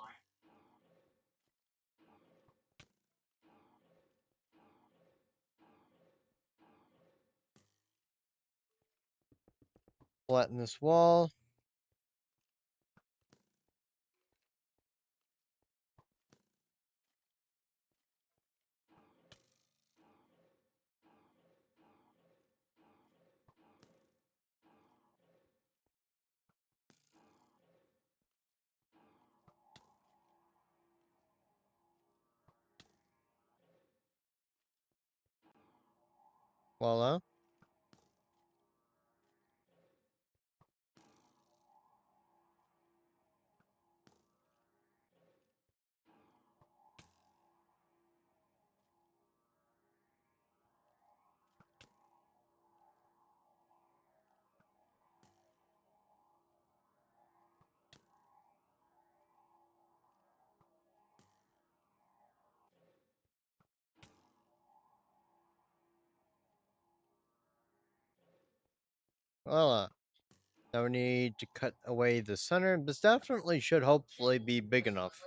Flatten this wall. Voila. Voila. Now we need to cut away the center. This definitely should hopefully be big enough.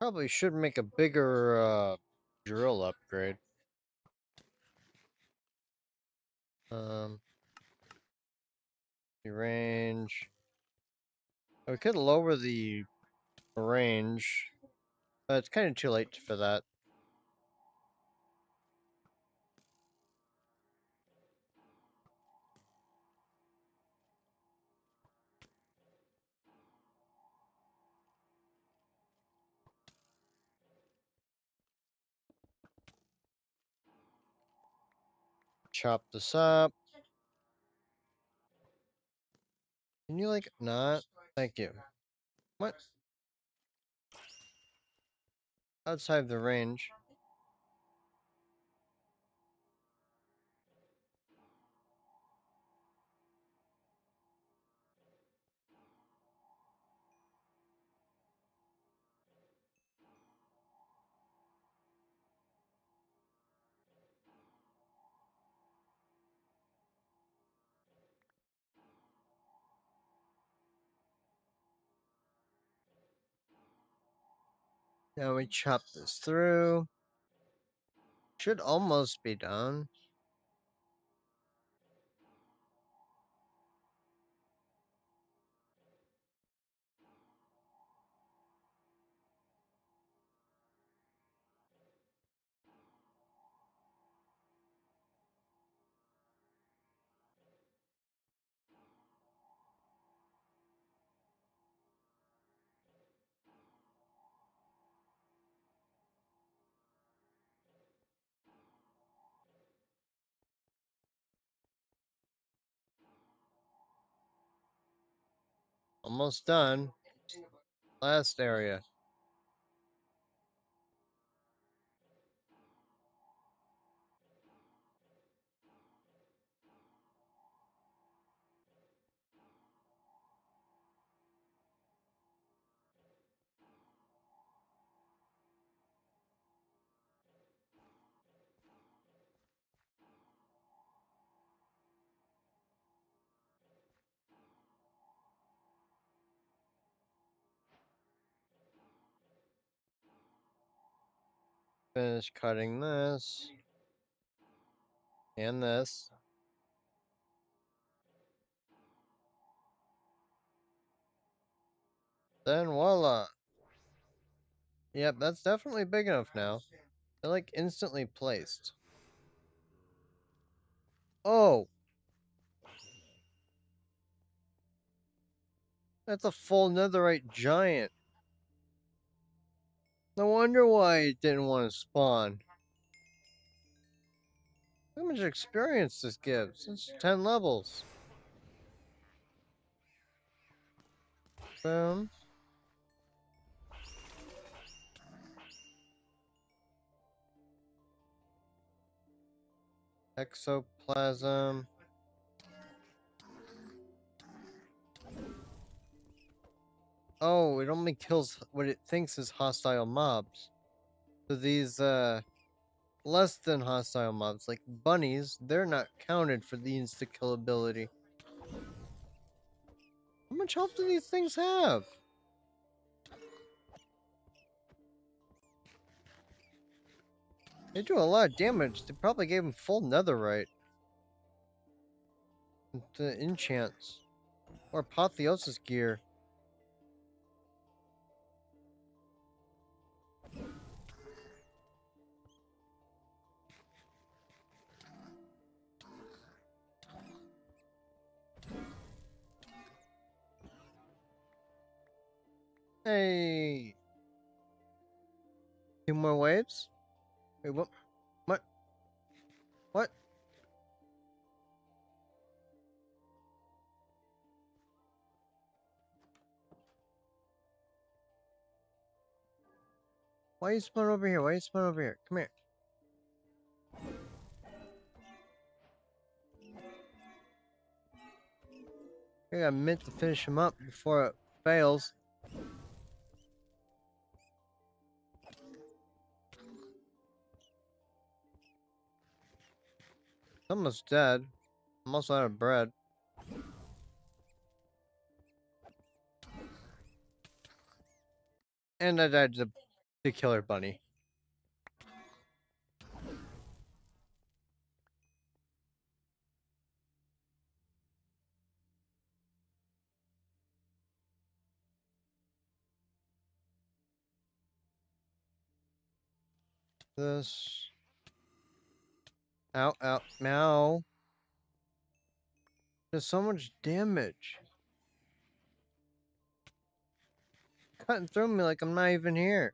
Probably should make a bigger drill upgrade. Um, the range. We could lower the range, but it's kind of too late for that. Chop this up. Can you like not? Thank you. What? Outside the range. Now we chop this through. Should almost be done. Almost done. Last area. Finish cutting this. And this. Then voila. Yep, that's definitely big enough now. They're like instantly placed. Oh! That's a full netherite giant. No wonder why it didn't want to spawn. How much experience this gives? It's 10 levels. Boom. Exoplasm. Oh, it only kills what it thinks is hostile mobs. So these, less than hostile mobs, like bunnies, they're not counted for the insta-kill ability. How much health do these things have? They do a lot of damage. They probably gave him full netherite. The enchants. Or apotheosis gear. Hey! 2 more waves? Wait, what? What? What? Why you spawn over here? Why you spawn over here? Come here. I meant to finish him up before it fails. I'm almost dead. I'm also out of bread. And I died to the killer bunny. This. Ow, ow, meow. There's so much damage. Cutting through me like I'm not even here.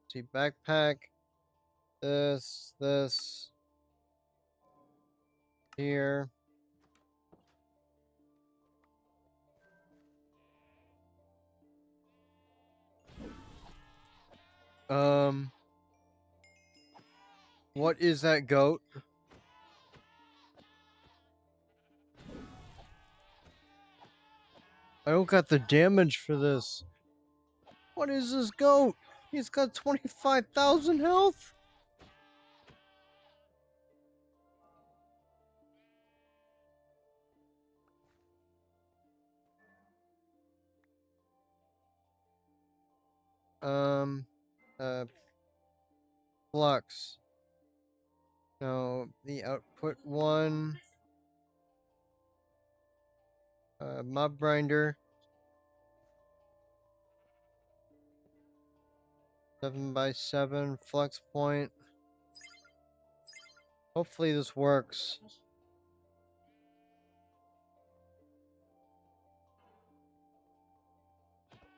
See, backpack. This. Here. What is that goat? I don't got the damage for this. What is this goat? He's got 25,000 health? Um, uh, Flux. No, the output one. Mob grinder. 7x7 flux point. Hopefully this works.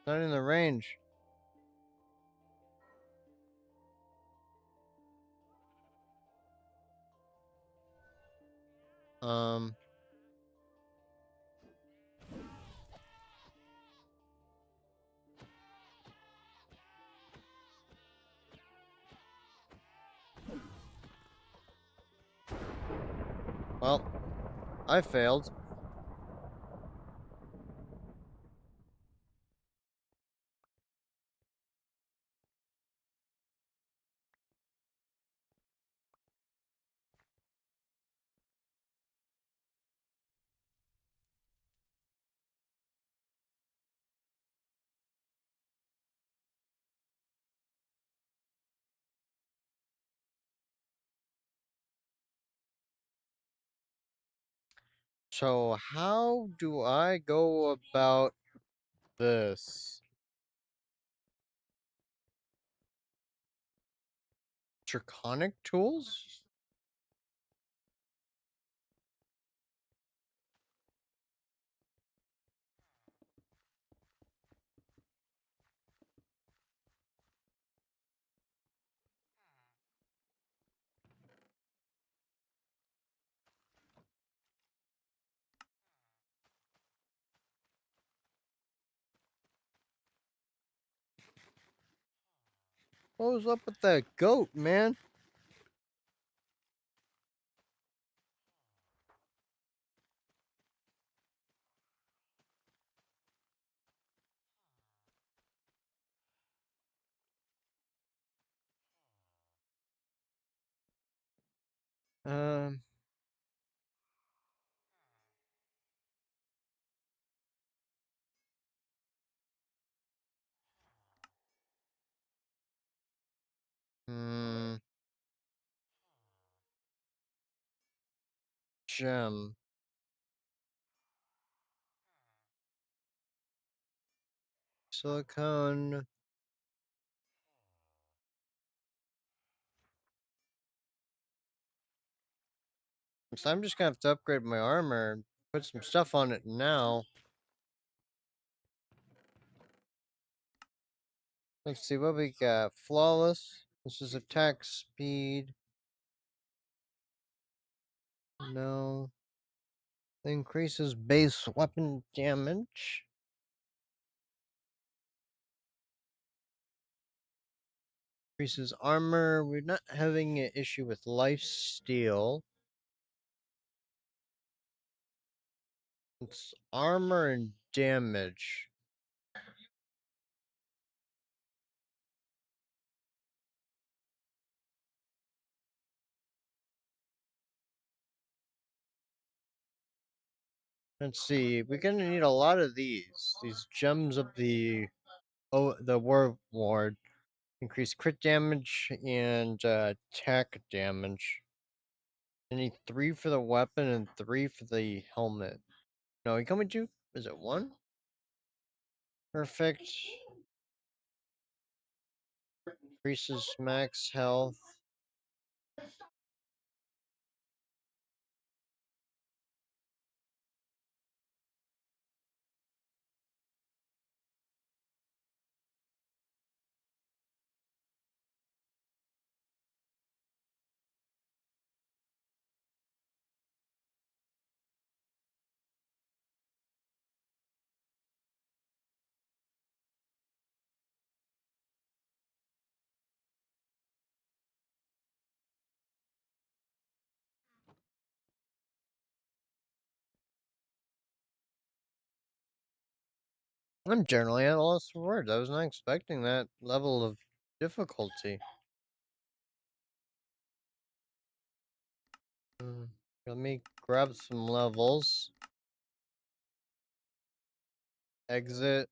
Not in the range. Um. Well, I failed. So how do I go about this? Draconic tools? What was up with that goat, man? Um. Hmm. Gem. Silicone. So I'm just gonna have to upgrade my armor and put some stuff on it now. Let's see what we got. Flawless. This is attack speed. No. Increases base weapon damage. Increases armor. We're not having an issue with life steal. It's armor and damage. Let's see. We're gonna need a lot of these. These gems of the war ward. Increase crit damage and attack damage. I need 3 for the weapon and 3 for the helmet. No, you coming to? Is it 1? Perfect. Increases max health. I'm generally at a loss for words. I was not expecting that level of difficulty. Let me grab some levels. Exit.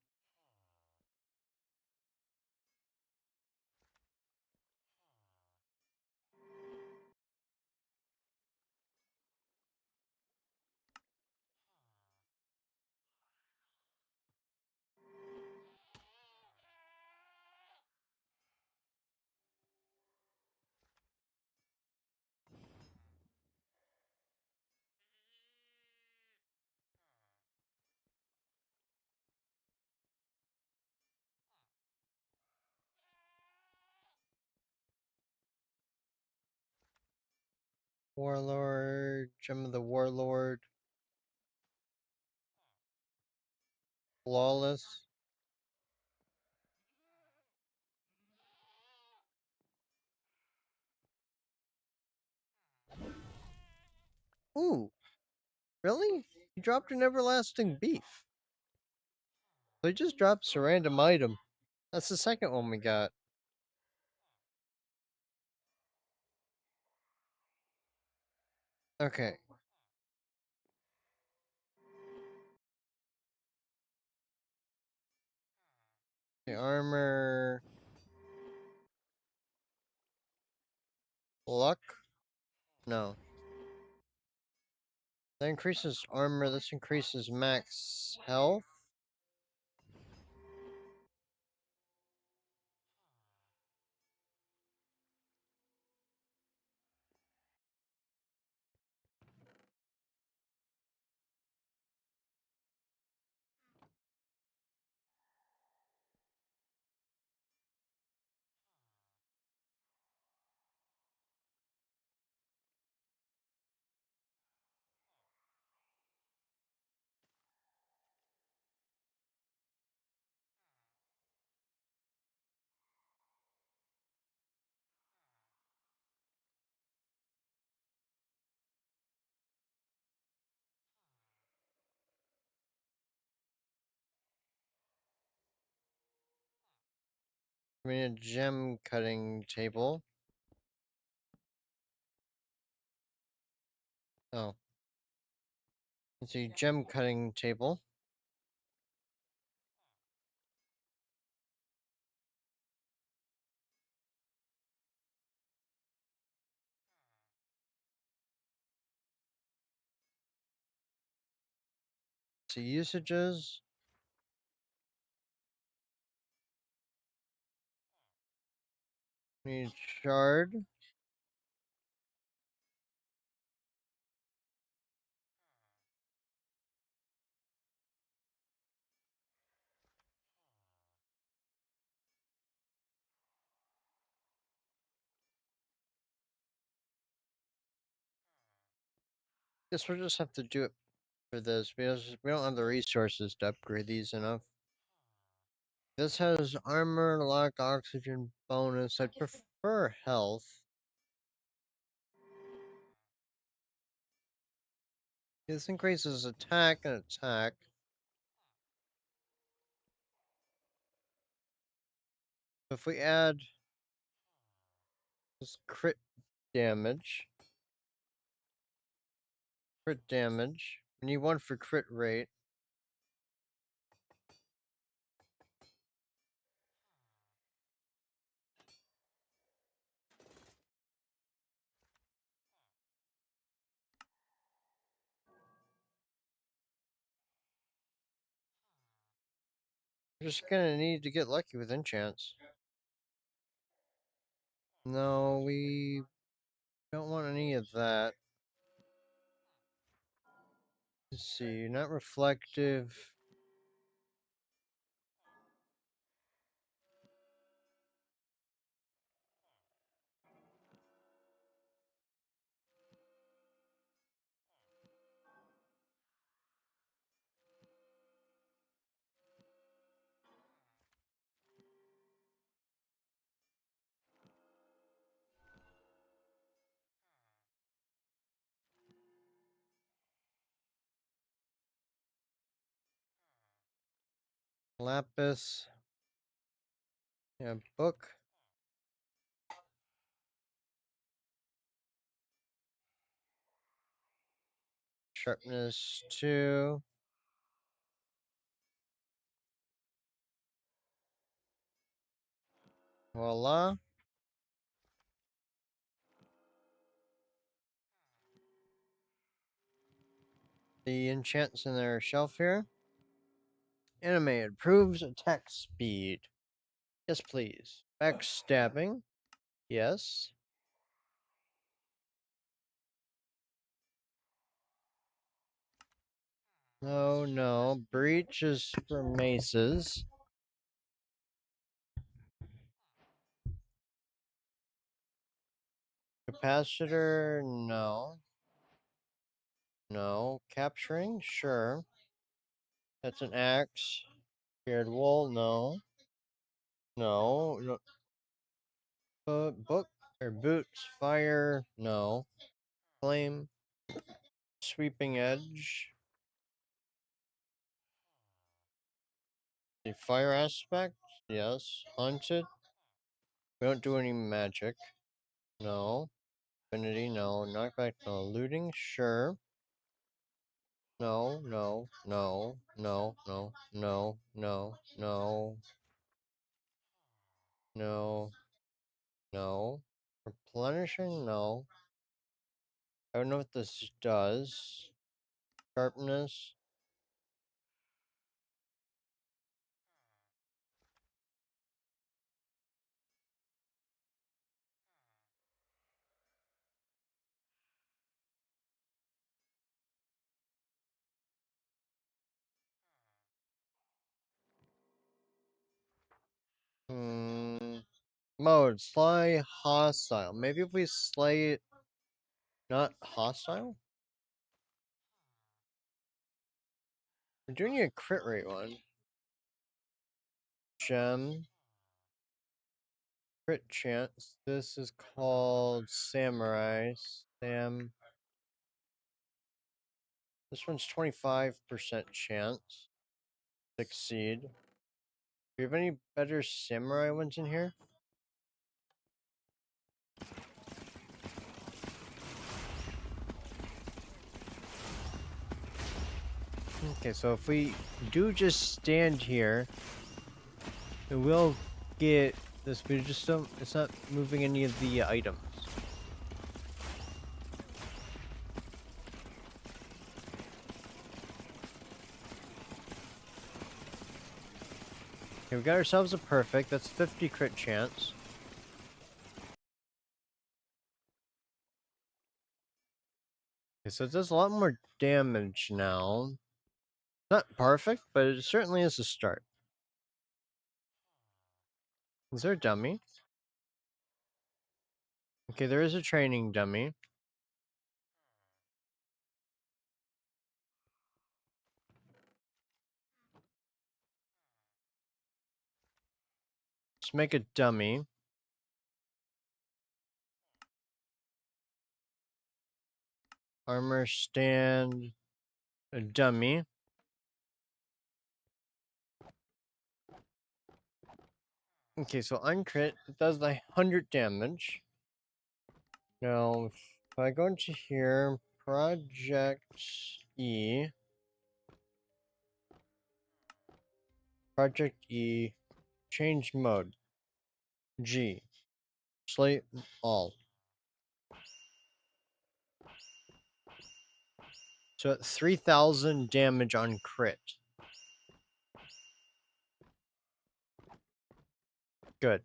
Warlord. Gem of the Warlord. Flawless. Ooh, really? He dropped an everlasting beef. So he just drops a random item. That's the second one we got. Okay. The armor. Luck? No. That increases armor. This increases max health. I mean, a gem cutting table. Oh. It's a gem cutting table. So usages. Need shard. Guess we'll just have to do it for this because we don't have the resources to upgrade these enough. This has armor, lock, oxygen bonus. I'd prefer health. This increases attack and attack. If we add this crit damage, we need one for crit rate. We're just gonna need to get lucky with enchants. No, we don't want any of that. Let's see, not reflective. Lapis. Yeah, book. Sharpness 2. Voila. The enchants in their shelf here. Animated improves attack speed. Yes, please. Backstabbing. Yes. No, no. Breach is for maces. Capacitor, no. No. Capturing, sure. That's an axe. Scared wool, no. No. No. Book or boots, fire, no. Flame, sweeping edge. The fire aspect, yes. Haunted. We don't do any magic. No. Affinity, no. Knockback, no. Looting, sure. No, no, no, no, no, no, no, no, no, no. Replenishing, no. I don't know what this does. Sharpness. Mode, slay hostile. Maybe if we slay it not hostile? We're doing a crit rate one. Gem. Crit chance. This is called Samurai. Sam. This one's 25% chance. Succeed. Do you have any better samurai ones in here? Okay, so if we do just stand here, it will get this. We just don't. It's not moving any of the items. Okay, we got ourselves a perfect. That's 50 crit chance. Okay, so it does a lot more damage now. Not perfect, but it certainly is a start. Is there a dummy? Okay, there is a training dummy. Let's make a dummy. Armor stand. A dummy. Okay, so uncrit, it does like 100 damage. Now, if I go into here, Project E. Project E. Change mode. G. Slate all. So at 3,000 damage on crit. Good.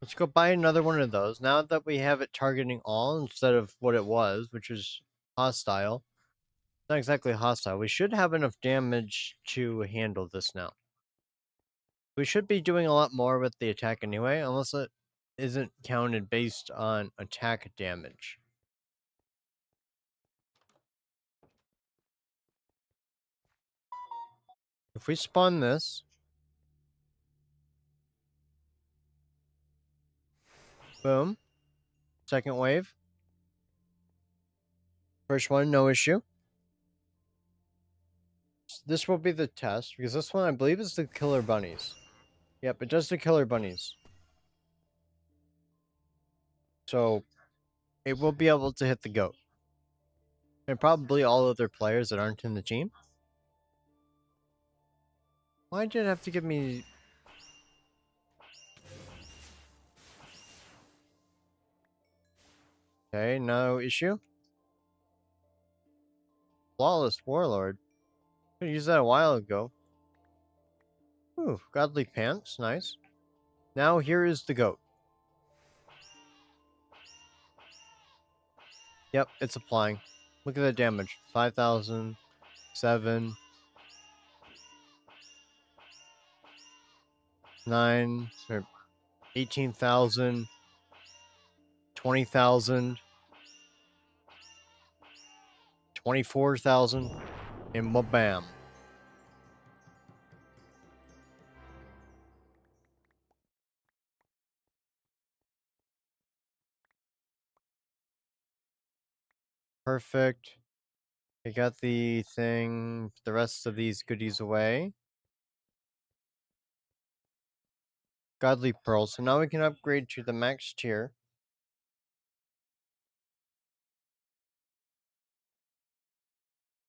Let's go buy another one of those. Now that we have it targeting all instead of what it was, which is hostile. It's not exactly hostile. We should have enough damage to handle this now. We should be doing a lot more with the attack anyway, unless it isn't counted based on attack damage. If we spawn this, boom, Second wave. First one, no issue. This will be the test, because this one I believe is the killer bunnies. Yep, it does the killer bunnies. So, it will be able to hit the goat. And probably all other players that aren't in the team. Why did it have to give me... Okay, no issue. Flawless Warlord. Could use that a while ago. Ooh, Godly Pants, nice. Now here is the goat. Yep, it's applying. Look at the damage. 5,000, 7, 9, or 18,000, 20,000, 24,000, and bam. Perfect. I got the thing, the rest of these goodies away. Godly Pearl. So now we can upgrade to the max tier.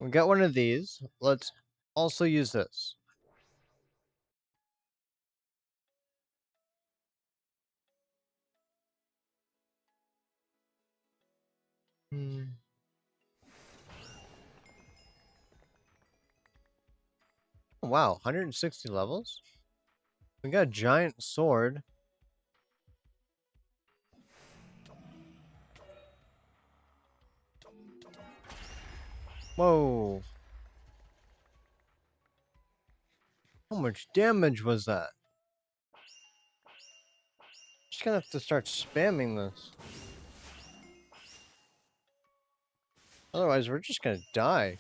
We got one of these. Let's also use this. Oh, wow, 160 levels? We got a giant sword. Whoa. How much damage was that? Just gonna have to start spamming this. Otherwise, we're just gonna die.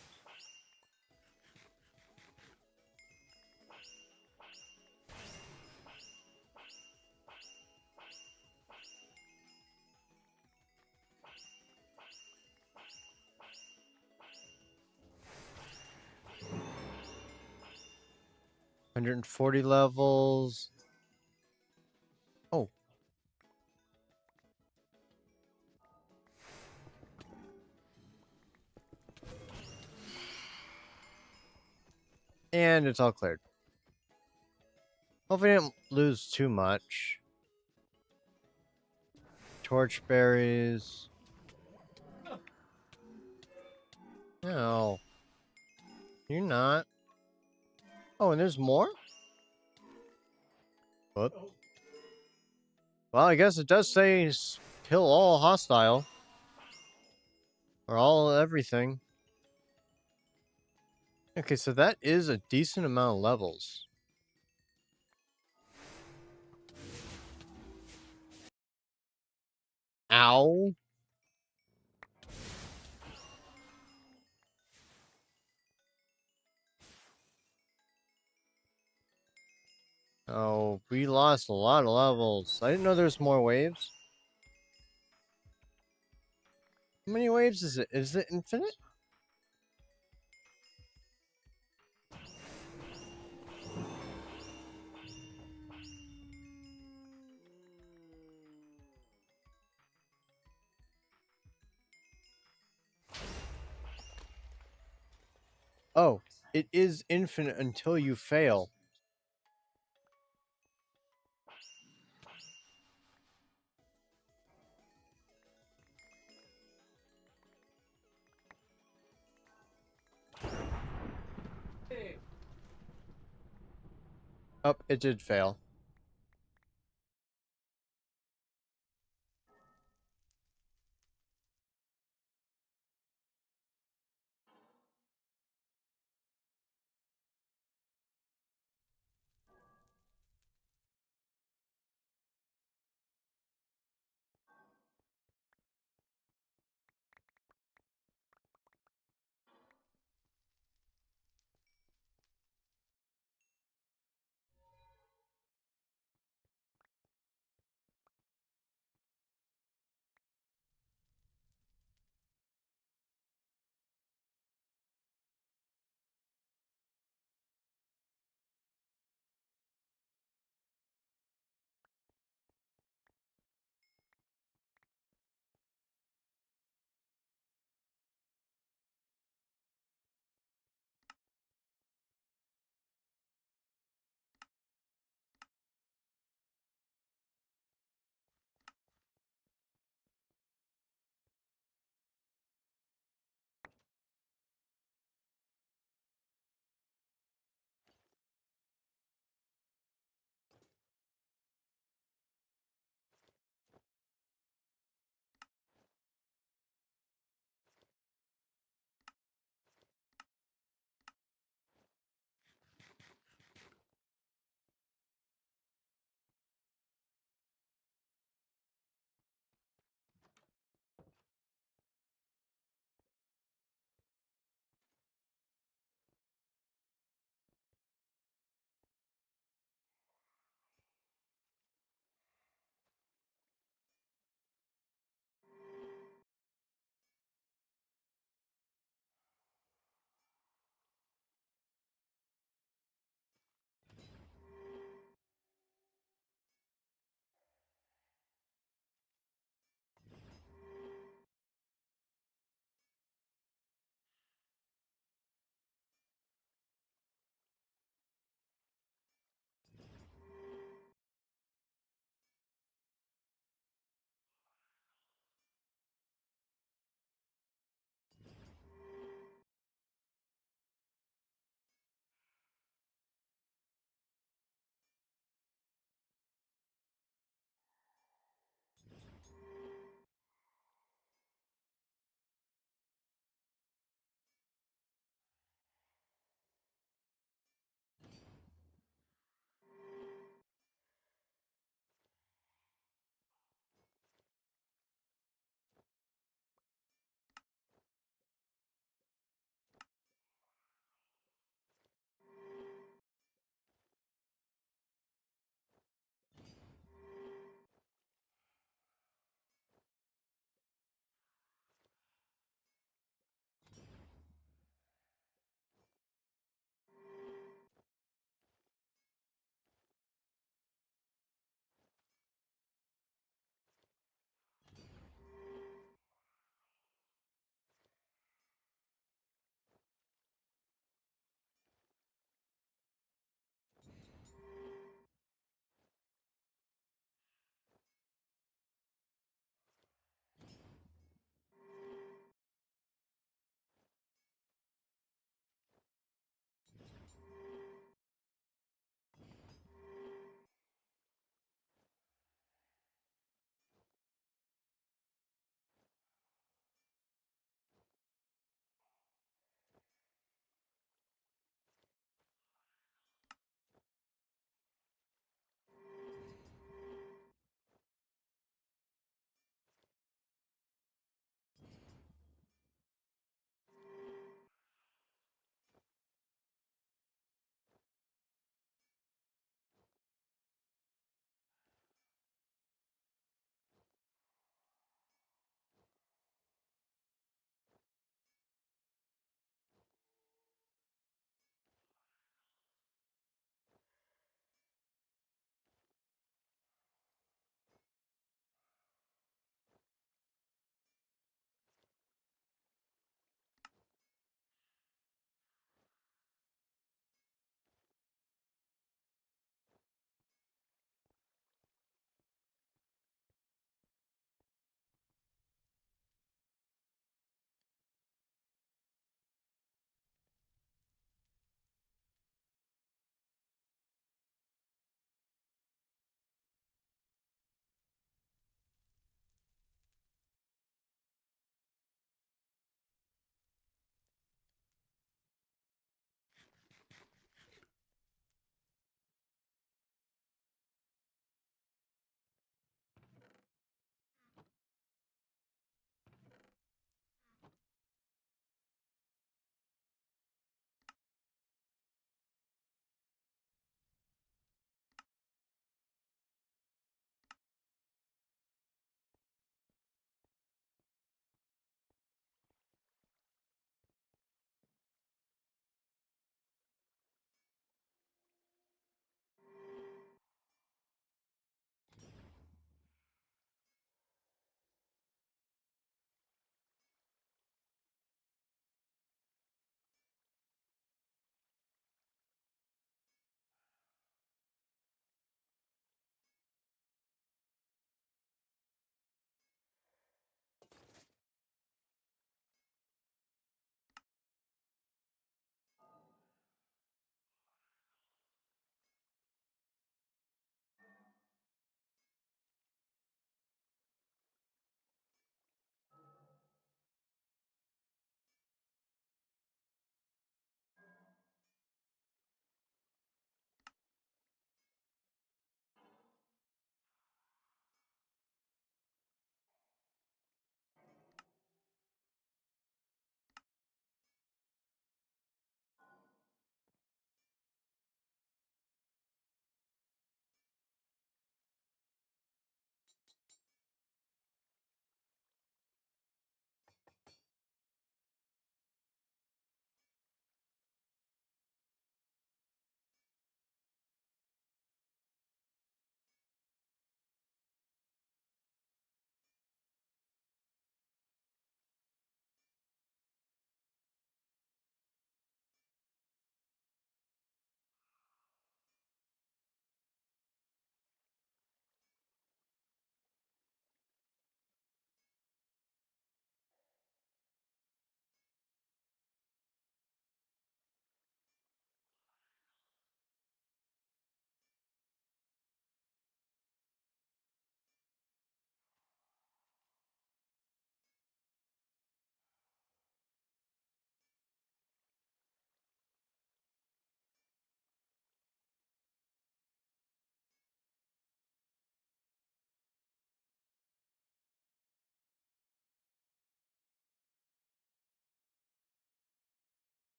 $140 levels. Oh. And it's all cleared. Hopefully I didn't lose too much. Torchberries. No. You're not. Oh, and there's more? Whoop. Well, I guess it does say kill all hostile. Or all everything. Okay, so that is a decent amount of levels. Ow. Oh, we lost a lot of levels. I didn't know there's more waves. How many waves is it? Is it infinite? Oh, it is infinite until you fail. Oh, it did fail.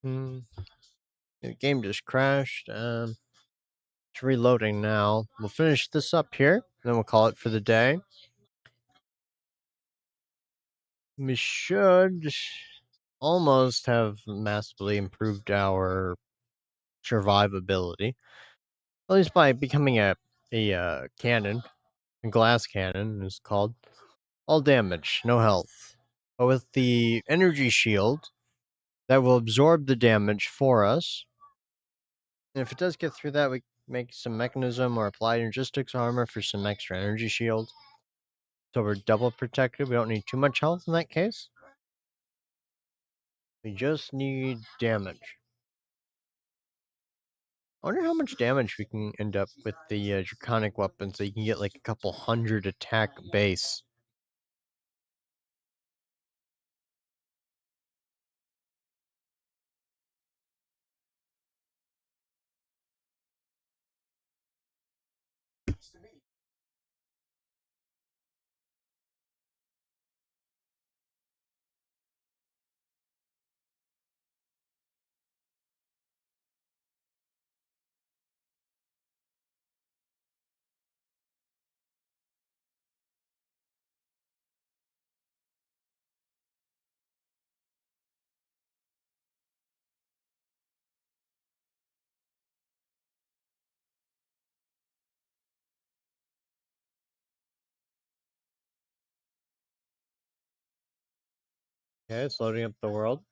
The game just crashed. It's reloading now. We'll finish this up here, then we'll call it for the day. We should almost have massively improved our survivability, at least by becoming a cannon. A glass cannon is called. All damage, no health. But with the energy shield, that will absorb the damage for us. And if it does get through that, we make some mechanism or applied logistics armor for some extra energy shield. So we're double protected. We don't need too much health in that case. We just need damage. I wonder how much damage we can end up with the draconic weapon, so you can get like a couple hundred attack base. Okay, it's loading up the world.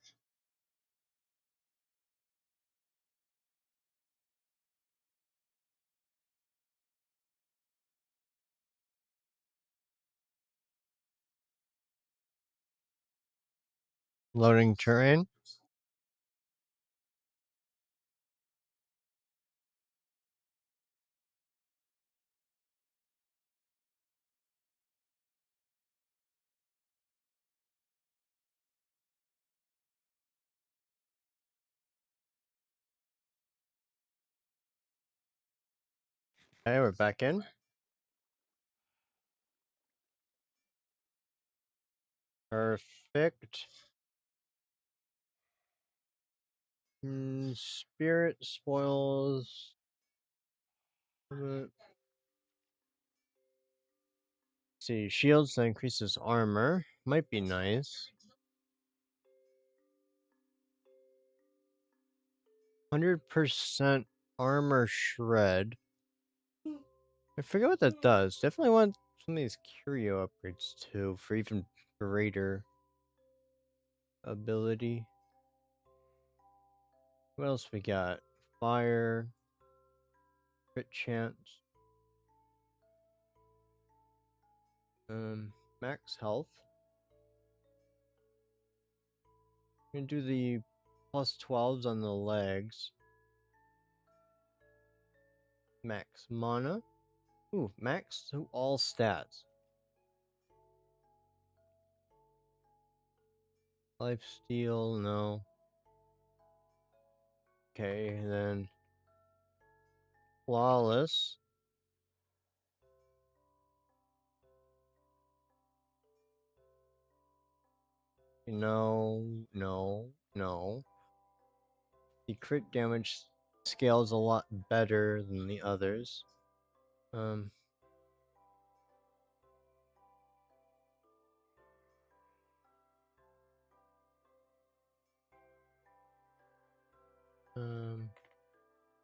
Loading terrain. Okay, we're back in. Perfect. Spirit spoils. See, shields that increases armor. Might be nice. 100% armor shred. I forget what that does. Definitely want some of these curio upgrades too for even greater ability. What else we got? Fire, crit chance, max health. I'm gonna do the plus 12s on the legs. Max mana. Ooh, max to all stats. Life steal, no. Okay, then flawless. No, no, no. The crit damage scales a lot better than the others. Um,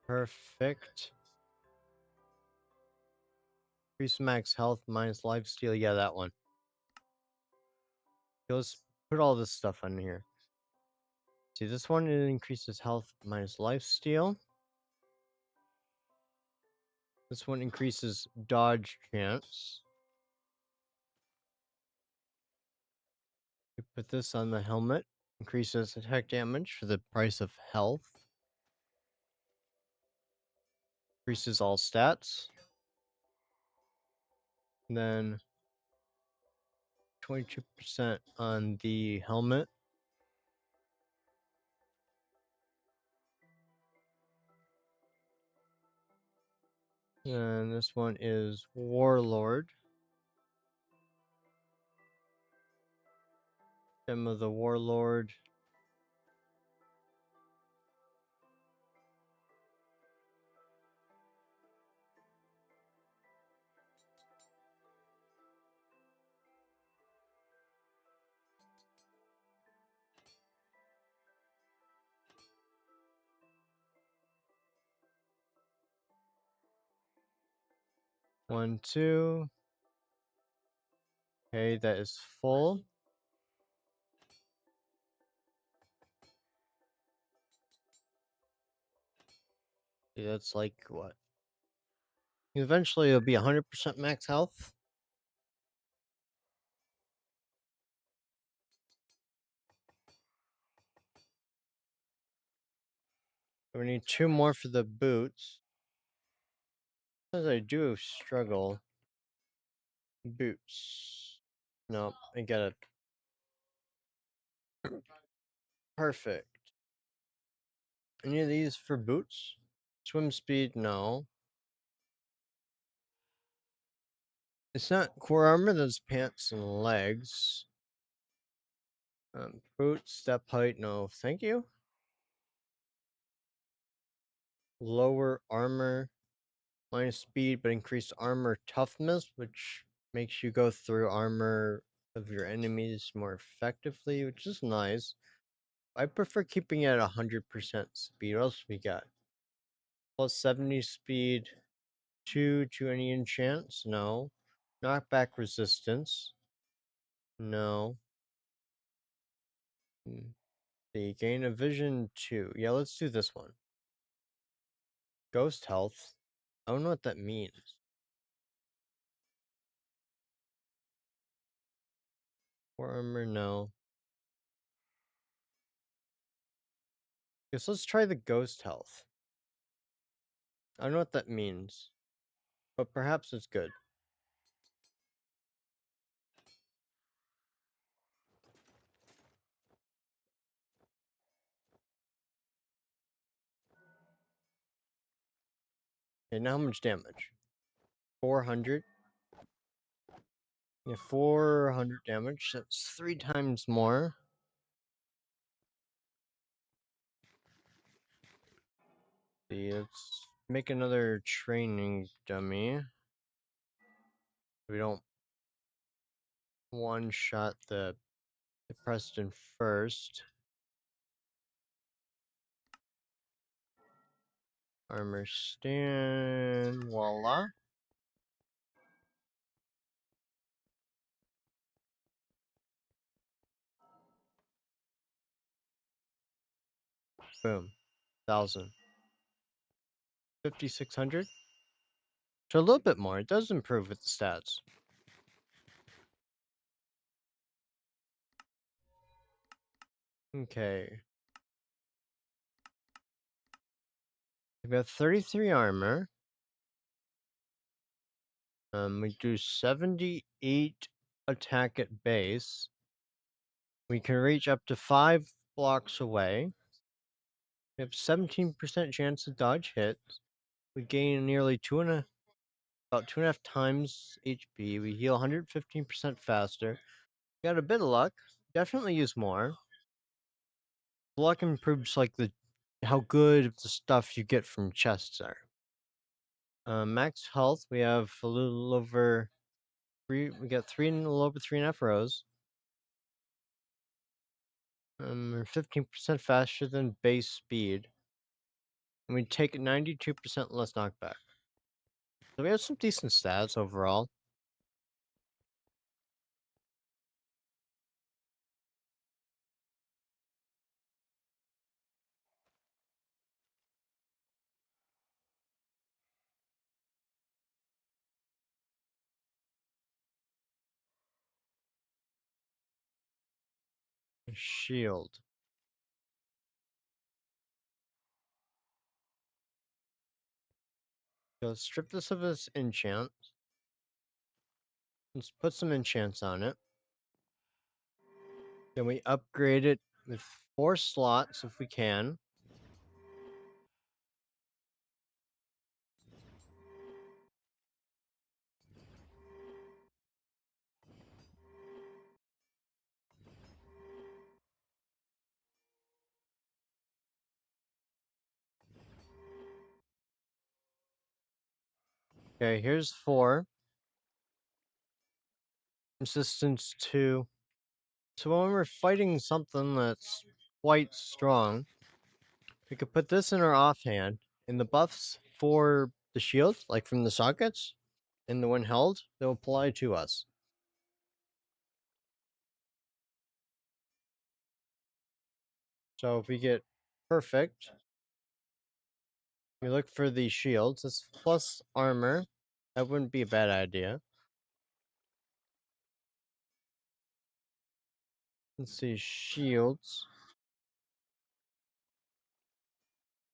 perfect. Increase max health minus life steal. Yeah, that one. Let's put all this stuff on here. See, this one, it increases health minus life steal. This one increases dodge chance. You put this on the helmet. Increases attack damage for the price of health. Increases all stats. And then 22% on the helmet. And this one is Warlord. Gem of the Warlord. 1, 2. Okay, that is full. Yeah, that's like what? Eventually it'll be 100% max health. We need 2 more for the boots. Because I do struggle. Boots. Nope, I get it. Perfect. Any of these for boots? Swim speed, no. It's not core armor, that's pants and legs. Boots, step height, no, thank you. Lower armor, minus speed, but increased armor toughness, which makes you go through armor of your enemies more effectively, which is nice. I prefer keeping it at 100% speed. What else we got? Plus 70 speed, 2 to any enchants? No. Knockback resistance? No. The gain of vision 2. Yeah, let's do this one. Ghost health. I don't know what that means. Core armor, no. Guess let's try the ghost health. I don't know what that means, but perhaps it's good. Okay, now how much damage? 400. Yeah, 400 damage. That's 3 times more. See, let's make another training dummy. We don't one-shot the Preston first. Armor stand, voila. Boom. 1,000. 5,600. So a little bit more. It does improve with the stats. Okay. We have 33 armor. We do 78 attack at base. We can reach up to 5 blocks away. We have 17% chance to dodge hits. We gain nearly about 2.5 times HP. We heal 115% faster. Got a bit of luck. Definitely use more. Luck improves like how good the stuff you get from chests are. Max health, we have a little over 3. We got 3.5 rows. 15% faster than base speed. And we take 92% less knockback. So we have some decent stats overall. Shield. So let's strip this of its enchant. Let's put some enchants on it. Then we upgrade it with 4 slots if we can. Okay, here's 4. Resistance 2. So when we're fighting something that's quite strong, we could put this in our offhand, and the buffs for the shield, like from the sockets, and the when held, they'll apply to us. So if we get perfect, we look for the shields. It's plus armor. That wouldn't be a bad idea. Let's see, shields.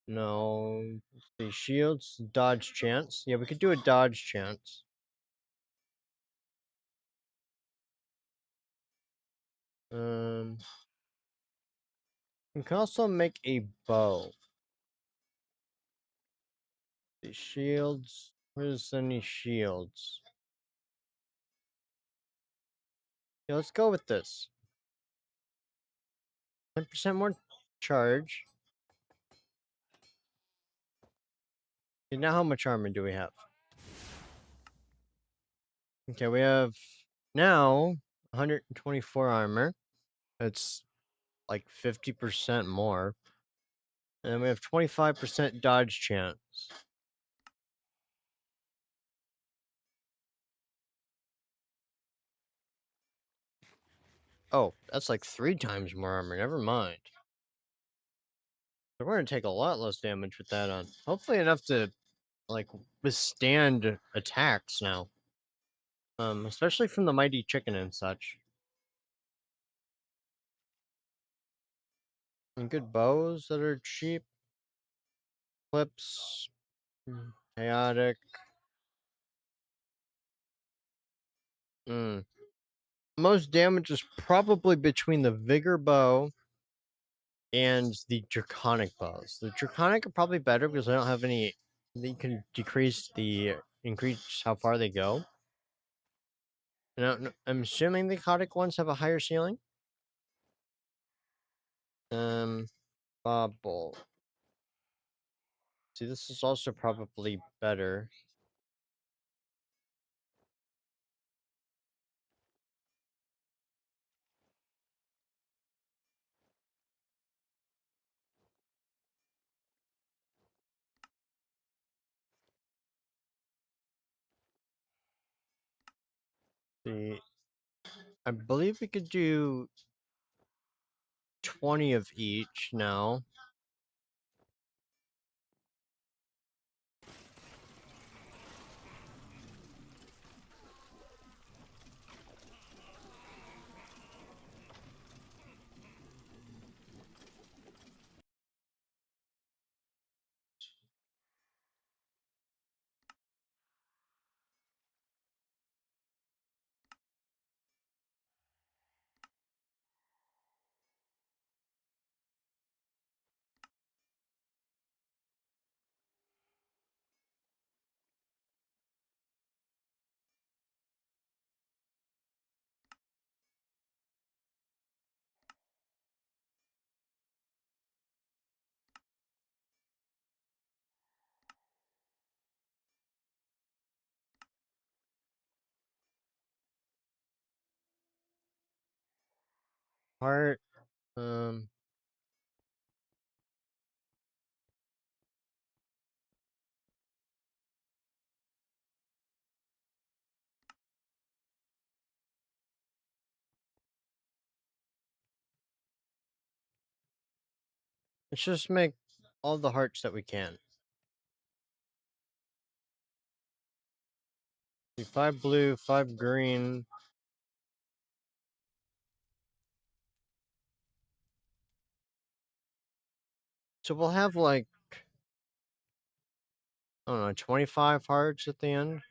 No. Let's see, shields, dodge chance. Yeah, we could do a dodge chance. We can also make a bow. The shields. Where's any shields? Yeah, let's go with this. 10% more charge. Okay, now how much armor do we have? Okay, we have now 124 armor. That's like 50% more. And then we have 25% dodge chance. Oh, that's like 3 times more armor. Never mind. So we're gonna take a lot less damage with that on. Hopefully enough to like withstand attacks now. Especially from the mighty chicken and such. And good bows that are cheap. Clips. Chaotic. Most damage is probably between the vigor bow and the draconic bows. The draconic are probably better because I don't have any. They can increase how far they go. I'm assuming the chaotic ones have a higher ceiling. Bobble. See, this is also probably better. See, I believe we could do 20 of each now. Heart. Um. Let's just make all the hearts that we can. 5 blue, 5 green. So we'll have like, I don't know, 25 hearts at the end.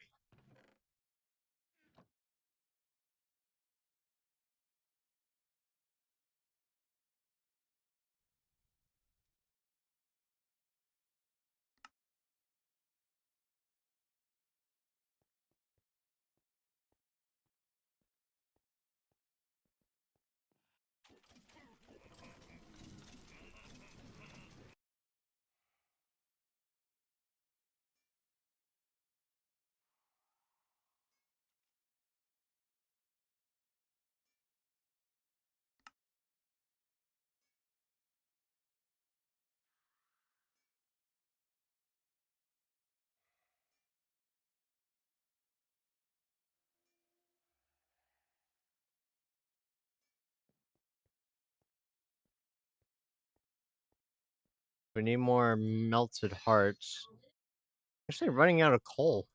We need more melted hearts. Actually, running out of coal.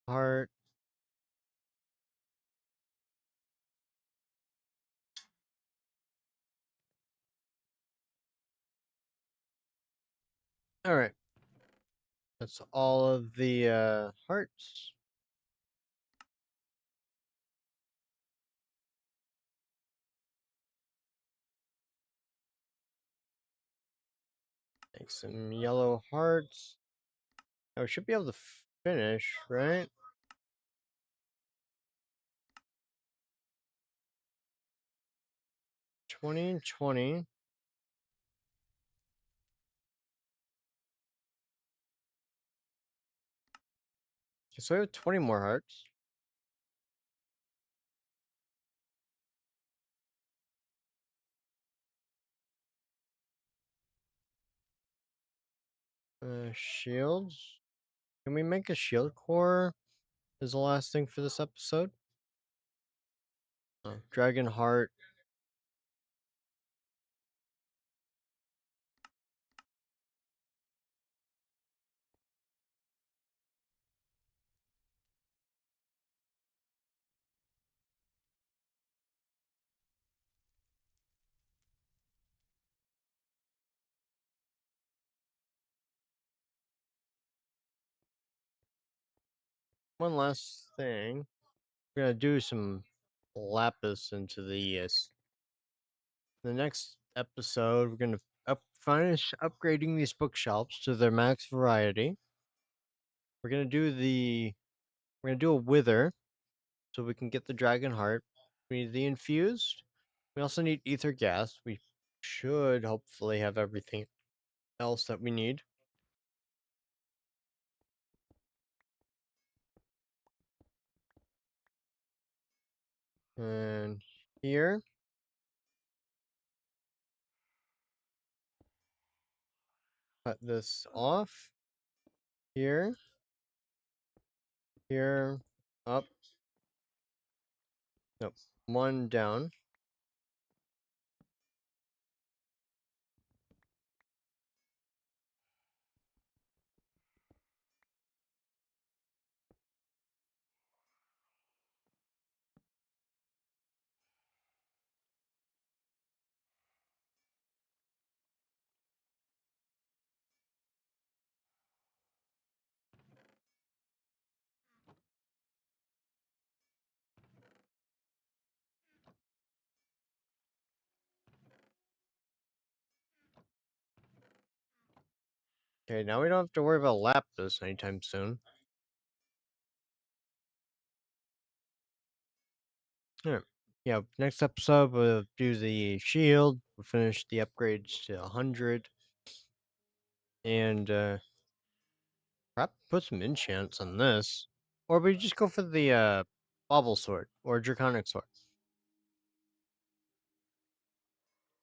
Heart. All right. That's all of the hearts. Make some yellow hearts. Oh, we should be able to finish, right? 20, 20. Okay, so we have 20 more hearts. Shields. Can we make a shield core? Is the last thing for this episode? Dragon heart. One last thing. We're gonna do some lapis into the next episode. We're gonna finish upgrading these bookshelves to their max variety. We're gonna do a wither so we can get the dragon heart. We need the infused. We also need ether gas. We should hopefully have everything else that we need. And here, cut this off. Here, here, up. Nope, one down. Okay, now we don't have to worry about lapis anytime soon. Yeah. Yeah, next episode we'll do the shield. We'll finish the upgrades to 100. And perhaps put some enchants on this. Or we just go for the bobble sword or draconic sword.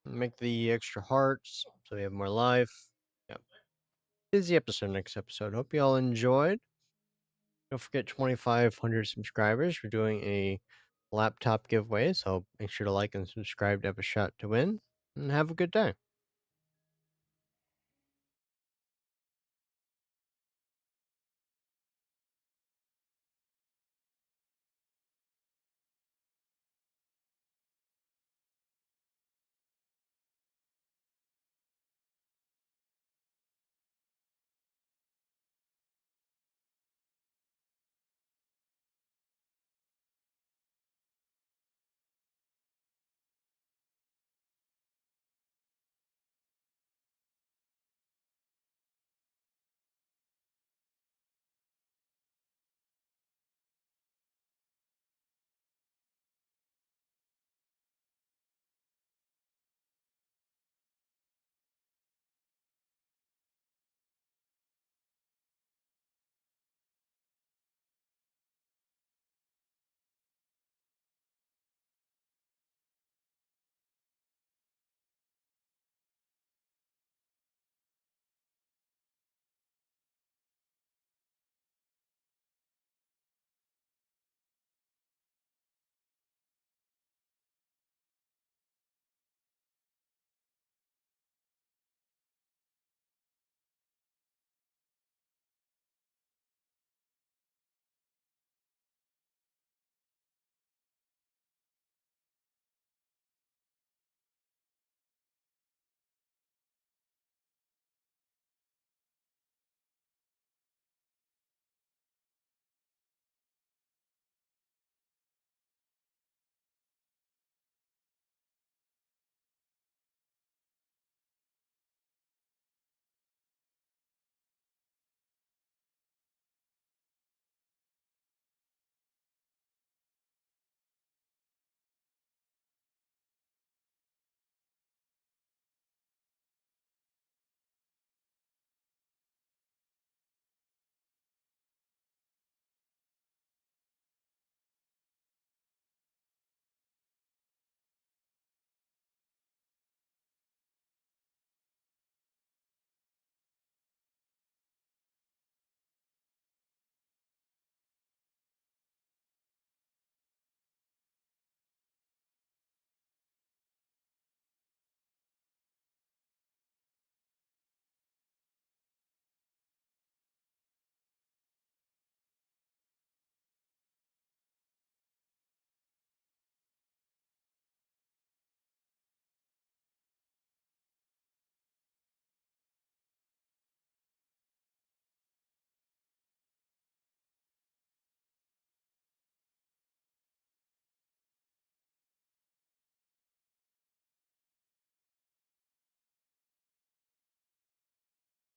Make the extra hearts so we have more life. Yep. Busy episode next episode. Hope you all enjoyed. Don't forget 2,500 subscribers. We're doing a laptop giveaway, so make sure to like and subscribe to have a shot to win. And have a good day.